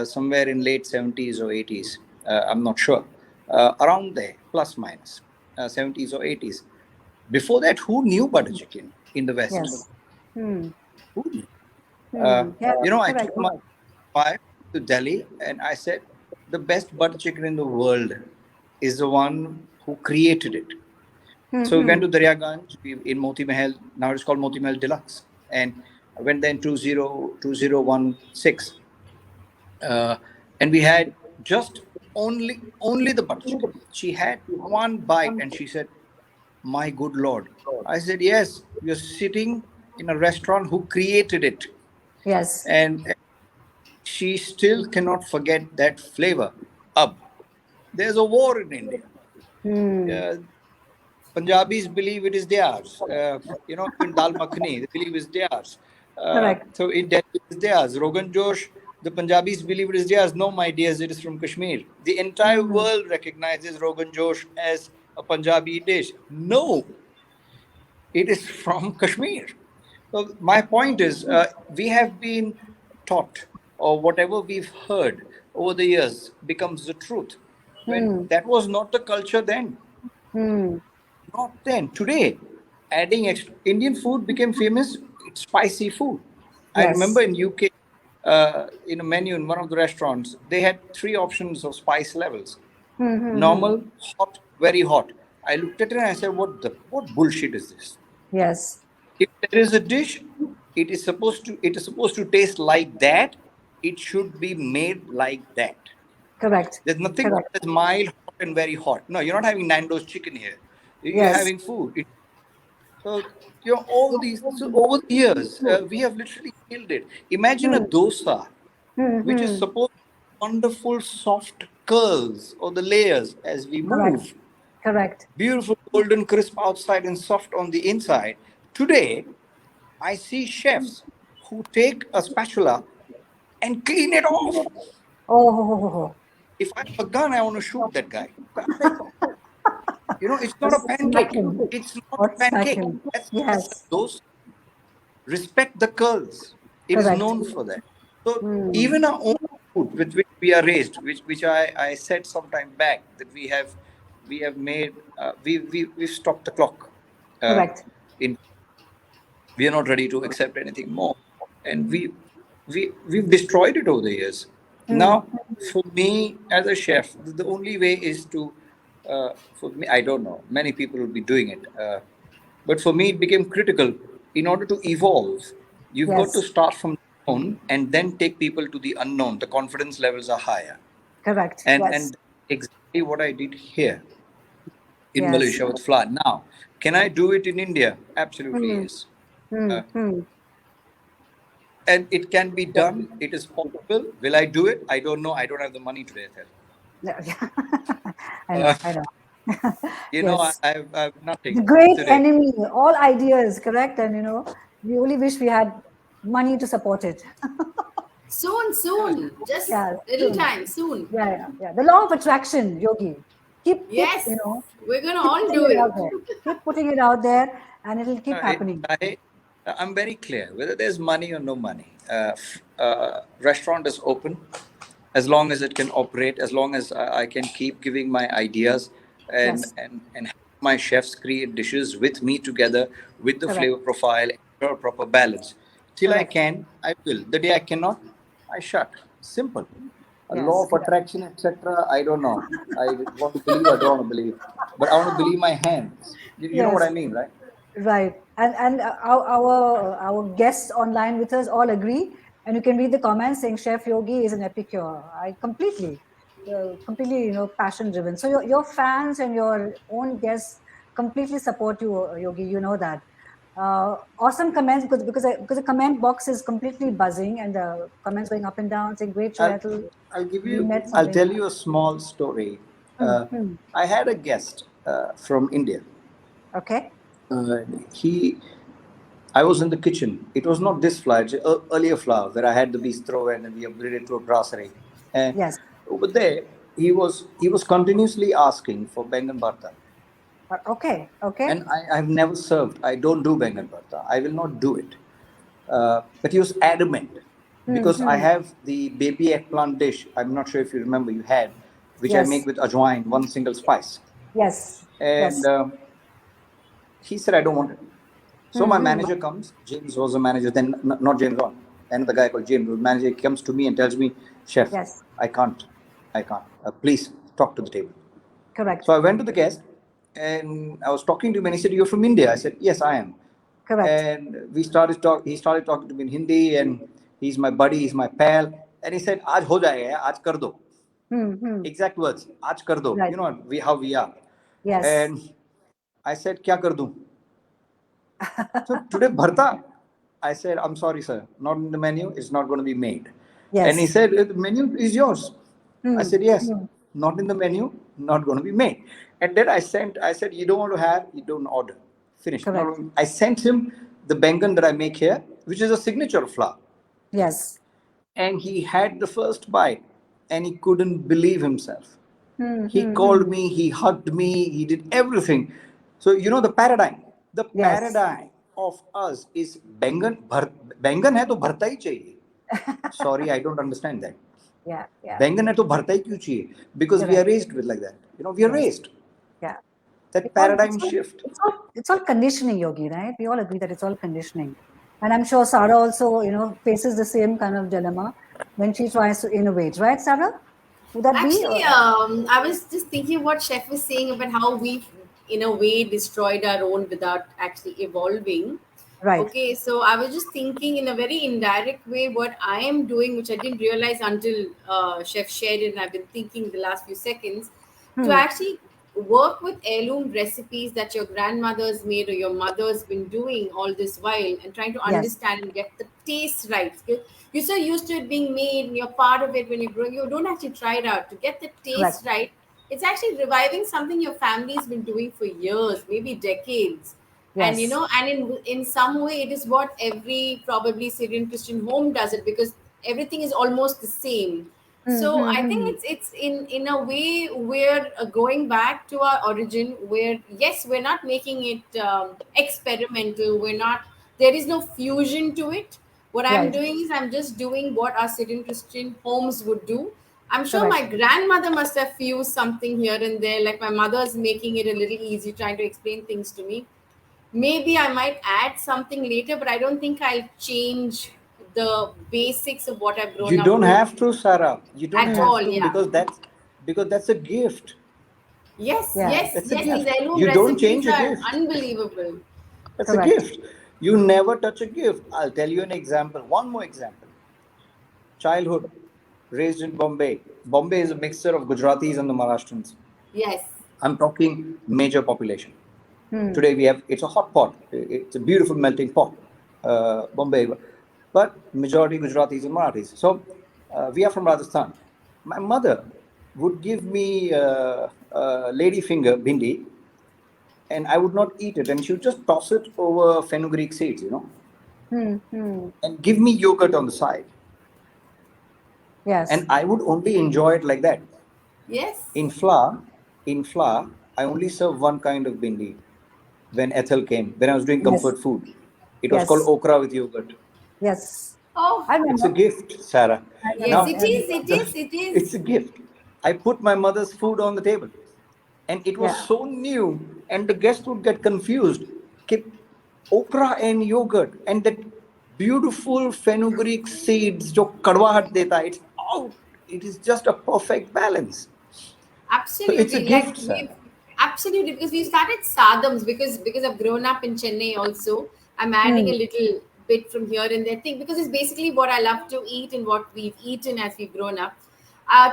somewhere in late 70s or 80s. I'm not sure. Around there, plus minus, 70s or 80s. Before that, who knew butter chicken in the West? Yes. Hmm. Who knew? Hmm. Yeah. I Correct. took my wife to Delhi and I said, the best butter chicken in the world is the one who created it. Hmm. So we went Hmm. to Daryaganj in Moti Mahal. Now it's called Moti Mahal Deluxe. And I went there in 2016. Uh, and we had just only the butter chicken. She had one bite and she said, "My good Lord." I said, "Yes, you're sitting in a restaurant who created it." Yes. And she still cannot forget that flavor. Ab. There's a war in India. Hmm. Uh, Punjabis believe it is theirs. Even dal makhani, they believe it's theirs. Correct. So in Delhi, it is theirs. Rogan Josh, the Punjabis believe it is theirs. No, my dears, it is from Kashmir. The entire Hmm. world recognizes Rogan Josh as a Punjabi dish. No, it is from Kashmir. So my point is, we have been taught, or whatever we've heard over the years becomes the truth. When Hmm. that was not the culture then. Hmm. Not then. Today, adding extra, Indian food became famous. It's spicy food. I remember Yes. in UK, in a menu in one of the restaurants, they had three options of spice levels: Hmm. Hmm. Hmm. normal, hot, very hot. I looked at it and I said, "What bullshit is this? Yes. If there is a dish, it is supposed to taste like that. It should be made like that." Correct. There's nothing Correct. called as mild, hot, and very hot. No, you're not having Nando's chicken here. You're Yes. having food. So, all these, so over the years, we have literally killed it. Imagine a Hmm. dosa, Hmm. which is Hmm. supposed to have wonderful soft curls or the layers as we Correct. move. Correct. Beautiful golden crisp outside and soft on the inside. Today, I see chefs who take a spatula and clean it off. Oh, ho, ho, ho, ho. If I have a gun, I want to shoot that guy. I'm like, it's Or not a smack pancake. him. It's not a Or smack pancake. him. That's a Yes. dosa. Respect the curls. It is Correct. known for that. So Hmm. even our own food with which we are raised, which I said some time back that we have made we've stopped the clock. Uh, Correct. in We are not ready to accept anything more, and we've destroyed it over the years. Hmm. Now, for me as a chef, the only way is to for me, I don't know, many people will be doing it, but for me it became critical. In order to evolve, you've got to Yes. start from the known and then take people to the unknown. The confidence levels are higher, Correct. and Yes. that's exactly what I did here in Yes. Malaysia with flour. Now, can I do it in India? Absolutely, Hmm. yes. Hmm. Uh, Hmm. and it can be Yeah. done. It is possible. Will I do it? I don't know. I don't have the money today, Ethel. Yeah. I know. Uh, I know. I, Yes. I have The nothing great today. enemy, all ideas, correct? And we only wish we had money to support it. Soon, soon. Just Yeah, little soon. time, soon. Yeah, yeah, yeah. The law of attraction, Yogi. keep Yes, you know, we're gonna keep all putting do it it. out there. Keep putting it out there, and it'll keep happening. I'm very clear whether there's money or no money. Restaurant is open as long as it can operate, as long as I can keep giving my ideas Yes, and have my chefs create dishes with me together with the correct, flavor profile, ensure proper balance. Till I correct. can, I will. The day I cannot, I shut. Simple. A law Yes, of correct. attraction, etc. I don't know. I want to believe, I don't want to believe. But I want to believe my hands. You know what Yes, I mean, right? right. And our guests online with us all agree, and you can read the comments saying Chef Yogi is an epicure. I completely, passion driven. So your fans and your own guests completely support you, Yogi. You know that. Awesome comments because the comment box is completely buzzing and the comments going up and down saying great show I'll, Ethel. I'll We met I'll something. tell you a small story. Hmm, hmm. I had a guest from India. Okay. Uh, he, I was in the kitchen. It was not this flour, it's earlier flour where I had the bistro and we upgraded to a brasserie. And Yes. over there, he was continuously asking for Bengal bharta. Okay. Okay. And I've never served. I don't do Bengal bharta. I will not do it. But he was adamant Hmm, because I hmm. have the baby eggplant dish. I'm not sure if you remember you had, which I make Yes. with ajwain, one single spice. Yes. And Yes. he said, I don't want it. So my Hmm, hmm. manager comes. James was the manager, then not James on. Another guy called James, the manager, comes to me and tells me, Chef, Yes. I can't. I can't. Please talk to the table. Correct. So I went to the guest and I was talking to him and he said, You're from India? I said, Yes, I am. Correct. And he started talking to me in Hindi and he's my buddy, he's my pal. And he said, Aaj ho jayega, aaj kar do. Hmm, hmm. Exact words, aaj kar do. Right. You know how we are. Yes. And I said, Kya kar do? So today bharta, I said, I'm sorry, sir, not in the menu. It's not going to be made. And he Yes. said, the menu is yours. I Hmm. said, yes, Hmm. not in the menu, not going to be made. And then I said, you don't want to have, you don't order. Finished. Correct. Now, I sent him the bengan that I make here, which is a signature flour. Yes. And he had the first bite and he couldn't believe himself. Hmm, He hmm, hmm. called me, he hugged me, he did everything. So, you know, the paradigm. The Yes. paradigm of us is बैंगन है तो भरता ही चाहिए. Sorry, I don't understand that. Yeah. Yeah. बैंगन है तो भरता ही क्यों चाहिए? Because we are Correct. raised with like that. You know, we are Yes. raised. Yeah. That paradigm shift. It's all conditioning, Yogi, right? We all agree that it's all conditioning. And I'm sure Sarah also, faces the same kind of dilemma when she tries to innovate, right, Sarah? Would that be? Actually, I was just thinking what Chef was saying about how we, in a way, destroyed our own without actually evolving. Right. Okay, so I was just thinking in a very indirect way what I am doing, which I didn't realize until Chef shared it, and I've been thinking the last few seconds to Hmm. actually work with heirloom recipes that your grandmother's made or your mother's been doing all this while and trying to Yes. understand and get the taste right. You're so used to it being made and you're part of it when you're growing. You don't actually try it out to get the Correct. taste right. It's actually reviving something your family's been doing for years, maybe decades. And Yes. and in some way it is what every probably Syrian Christian home does it, because everything is almost the same. Hmm, So hmm, I think hmm. it's in a way we're going back to our origin, where yes, we're not making it experimental. We're not, there is no fusion to it. What I'm Right. doing is I'm just doing what our Syrian Christian homes would do. I'm sure Correct. my grandmother must have fused something here and there, like my mother's making it a little easy, trying to explain things to me. Maybe I might add something later, but I don't think I'll change the basics of what I've grown You up don't with have to, Sarah. You don't at Hmm. all. have to Yeah. because that's a gift. Yes, Yeah. yes, That's a yes. These gift. heirloom You don't recipes change a are gift. unbelievable. That's a Correct. gift. You never touch a gift. I'll tell you an example. One more example. Childhood, raised in Bombay. Bombay is a mixture of Gujaratis and the Maharashtrians. Yes. I'm talking major population. Hmm. Today we have, it's a hot pot. It's a beautiful melting pot, Bombay. But majority Gujaratis and Marathis. So we are from Rajasthan. My mother would give me lady finger bhindi and I would not eat it. And she would just toss it over fenugreek seeds, Hmm. Hmm. and give me yogurt on the side. Yes. And I would only enjoy it like that. Yes. In flour, in flour, I only serve one kind of bindi when Ethel came, when I was doing Yes. comfort food. It was called Yes. okra with yogurt. Yes. Oh, I It's a remember. gift, Sarah. I yes, remember. it Now, is. It Yeah. is. the, It is. it's a gift. I put my mother's food on the table, and it was Yeah. so new, and the guests would get confused. Keep okra and yogurt, and that beautiful fenugreek seeds, jo kadwahat deta, it's out. It is just a perfect balance. So it's a Absolutely, like gift, we've Sarah. absolutely because we started sadams because I've grown up in Chennai also. I'm adding a Hmm. little bit from here and there thing because it's basically what I love to eat and what we've eaten as we've grown up.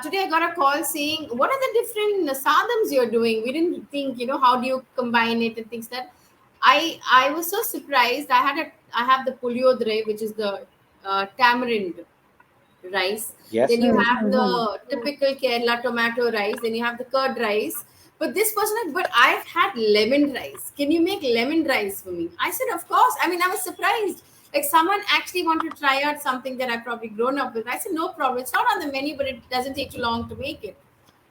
Today I got a call saying, "What are the different sadams you're doing?" We didn't think, how do you combine it and things that. I was so surprised. I have the puliodre, which is the tamarind rice. Yes. Then you Hmm. have Hmm. the typical Kerala tomato rice. Then you have the curd rice. But this person, but I've had lemon rice. Can you make lemon rice for me? I said, of course. I mean, I was surprised. Like someone actually wanted to try out something that I've probably grown up with. I said, no problem. It's not on the menu, but it doesn't take too long to make it.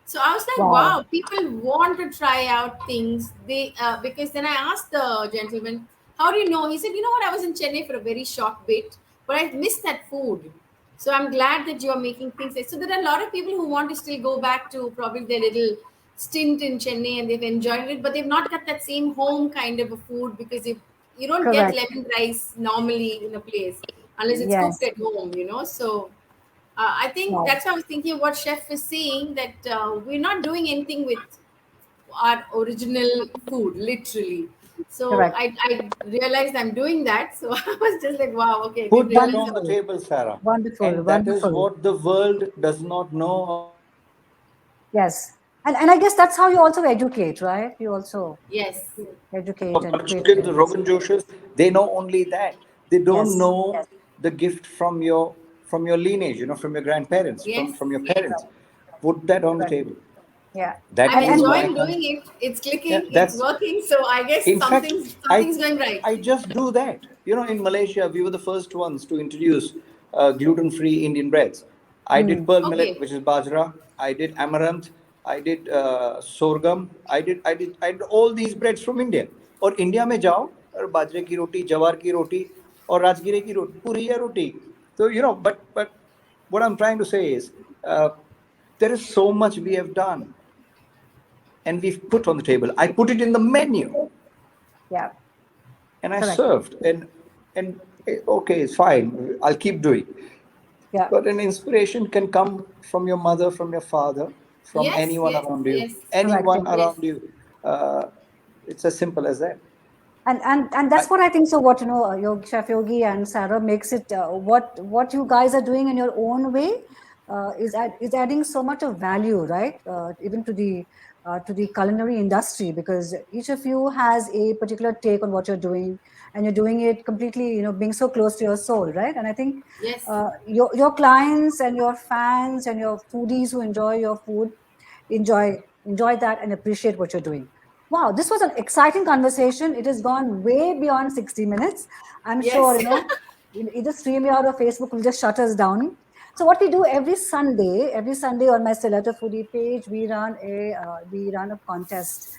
So I was like, Wow. wow, people want to try out things. They because then I asked the gentleman, how do you know? He said, you know what, I was in Chennai for a very short bit, but I missed that food. So I'm glad that you're making things. So there are a lot of people who want to still go back to probably their little stint in Chennai and they've enjoyed it, but they've not got that same home kind of a food because you don't get Correct. lemon rice normally in a place unless it's cooked Yes. at home. So I think Wow. that's why I was thinking what Chef is saying that we're not doing anything with our original food, literally. So Correct. I realized I'm doing that. So I was just like, wow, okay, I didn't Put that realize on that. the Wonderful. table, Sarah. Wonderful. And that is Wonderful. what the world does not know about India. Yes. And I guess that's how you also educate, right? You also Yes, educate and Our create chickens, the awareness. Rogan Joshes, they know only that. They don't Yes. know the gift from your lineage, from your grandparents, yes. from your parents. Put that on the Correct. table. Yeah. That I'm And is my enjoying doing it. It's yeah. clicking. It's That's working. So I guess in fact, something's going right. I just do that. In Malaysia, we were the first ones to introduce gluten-free Indian breads. I did hmm. pearl millet, Okay. which is bajra. I did amaranth. I did sorghum. I did all these breads from India. और India में जाओ और बाजरे की रोटी, जवार की रोटी और राजगीरे की रोटी, पूरी है रोटी. So but what I'm trying to say is, there is so much we have done and we've put on the table. I put it in the menu Yeah. and I Correct. served. And okay, it's fine. I'll keep doing. Yeah. But an inspiration can come from your mother, from your father, from Yes, anyone yes, around you. yes, Correct. Anyone Yeah. yes, around you. Uh, it's as simple as that. And I, that's what I think. So what your Chef Yogi and Sarah makes it what you guys are doing in your own way is adding so much of value, right? Even to the culinary industry, because each of you has a particular take on what you're doing, and you're doing it completely, being so close to your soul, right? And I think yes. your clients and your fans and your foodies who enjoy your food enjoy enjoy that and appreciate what you're doing. Wow, this was an exciting conversation. It has gone way beyond 60 minutes. I'm sure, Yes. either StreamYard or Facebook will just shut us down. So what we do every Sunday on my Stiletto Foodie page, we run a contest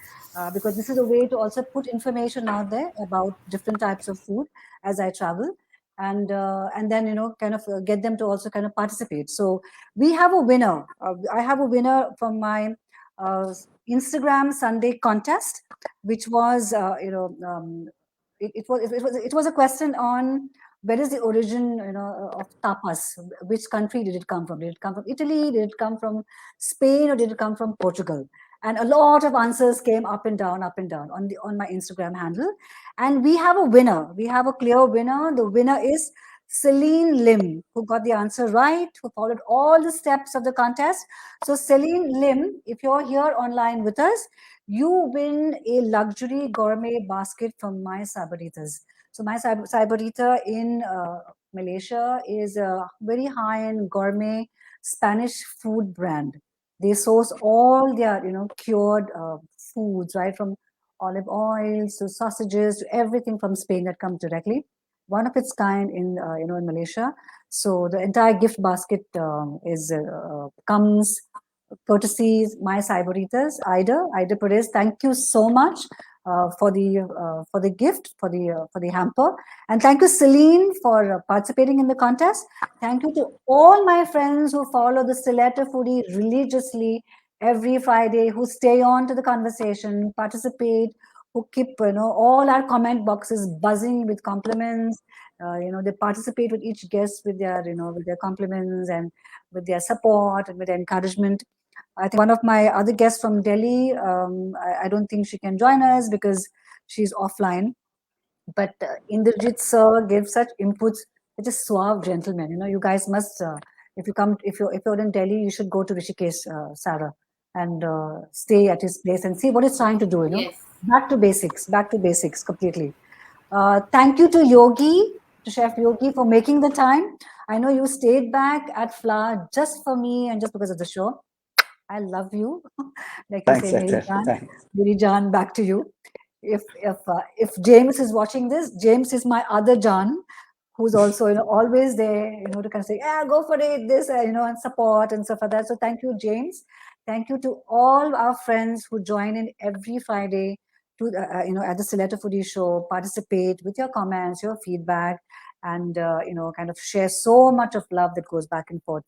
because this is a way to also put information out there about different types of food as I travel, and then kind of get them to also kind of participate. So we have a winner. I have a winner from my uh, Instagram Sunday contest, which was it was a question on where is the origin of tapas. Which country did it come from? Did it come from Italy? Did it come from Spain, or did it come from Portugal? And a lot of answers came up and down on my Instagram handle. And we have a winner. We have a clear winner. The winner is Celine Lim, who got the answer right, who followed all the steps of the contest. So, Celine Lim, if you're here online with us, you win a luxury gourmet basket from my Sabaritas. So, my Sabarita in Malaysia is a very high-end gourmet Spanish food brand. They source all their, cured foods, right, from olive oils to sausages to everything from Spain that comes directly. One of its kind in Malaysia. So the entire gift basket is comes courtesies my cyberitas, Ida Perez. Thank you so much for the gift, for the hamper, and thank you, Celine, for participating in the contest. Thank you to all my friends who follow the Stiletto Foodie religiously every Friday, who stay on to the conversation, participate, who keep all our comment boxes buzzing with compliments. They participate with each guest with their with their compliments and with their support and with their encouragement. I think one of my other guests from Delhi, I don't think she can join us because she's offline. But Inder Jit Sir gave such inputs. Such a suave gentleman. You guys must, if you come, if you're in Delhi, you should go to Rishikesh, Sarah, and stay at his place and see what he's trying to do. Yes. Back to basics completely. Thank you to Yogi, to Chef Yogi, for making the time. I know you stayed back at Flour just for me and just because of the show. I love you. Like you Thanks, say, Mary Ethel. Jan. Thanks. Mary Jan, back to you. If James is watching this, James is my other Jan, who's also always there, to kind of say, yeah, go for it, this, and support and stuff like that. So thank you, James. Thank you to all our friends who join in every Friday to at the Stiletto Foodie Show, participate with your comments, your feedback, and kind of share so much of love that goes back and forth.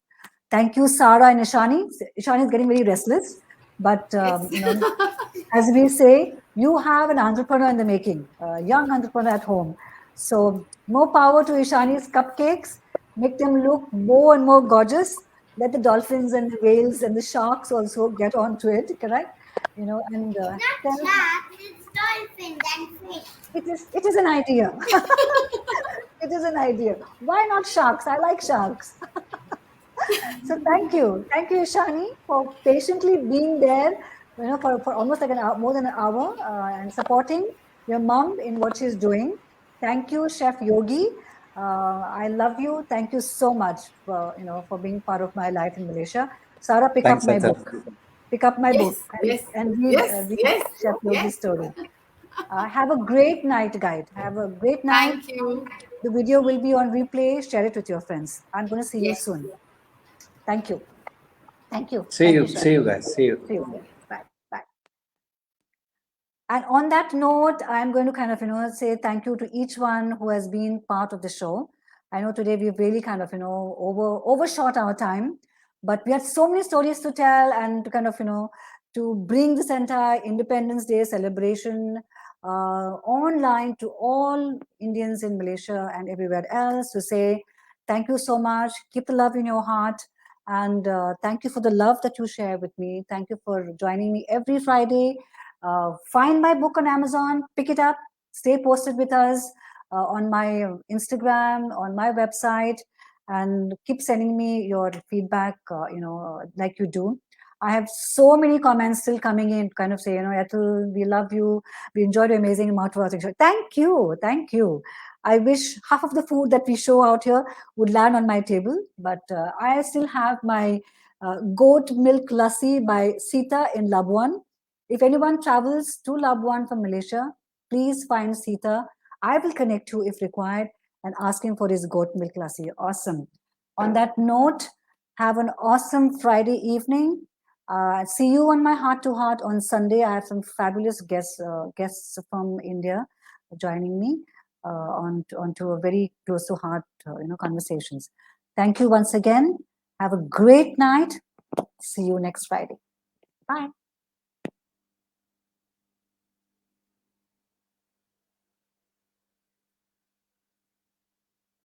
Thank you, Sarah and Ishani. Ishani is getting very restless, but as we say, you have an entrepreneur in the making, a young entrepreneur at home. So more power to Ishani's cupcakes. Make them look more and more gorgeous. Let the dolphins and the whales and the sharks also get onto it, correct? And Not sharks, it's dolphins and fish. it is an idea. It is an idea. Why not sharks? I like sharks. So thank you, Ishani, for patiently being there, for almost like an hour, more than an hour, and supporting your mom in what she's doing. Thank you, Chef Yogi. I love you. Thank you so much for being part of my life in Malaysia. Sarah, pick up Thanks, my Ethel. book. Pick up my book Yes, yes, and yes, read yes, Chef yes. Yogi's story. Have a great night, guys. Have a great night. Thank you. The video will be on replay. Share it with your friends. I'm going to see you Yes. soon. Thank you. Thank you. See Thank you. you, Chef. See you guys. See you. See you soon. Bye. Bye. And on that note, I'm going to kind of, say thank you to each one who has been part of the show. I know today we've really kind of, overshot our time, but we had so many stories to tell and to kind of, to bring this entire Independence Day celebration online to all Indians in Malaysia and everywhere else, to say thank you so much. Keep the love in your heart. And thank you for the love that you share with me. Thank you for joining me every Friday. Find my book on Amazon, pick it up, stay posted with us on my Instagram, on my website, and keep sending me your feedback, like you do. I have so many comments still coming in, kind of say, Ethel, we love you. We enjoyed your amazing mouthwatering show. Thank you. Thank you. I wish half of the food that we show out here would land on my table, but I still have my goat milk lassi by Sita in Labuan. If anyone travels to Labuan from Malaysia, please find Sita. I will connect you if required and ask him for his goat milk lassi. Awesome. On that note, have an awesome Friday evening. See you on my Heart to Heart on Sunday. I have some fabulous guests from India joining me onto a very close to heart conversations. Thank you once again. Have a great night. See you next Friday. Bye.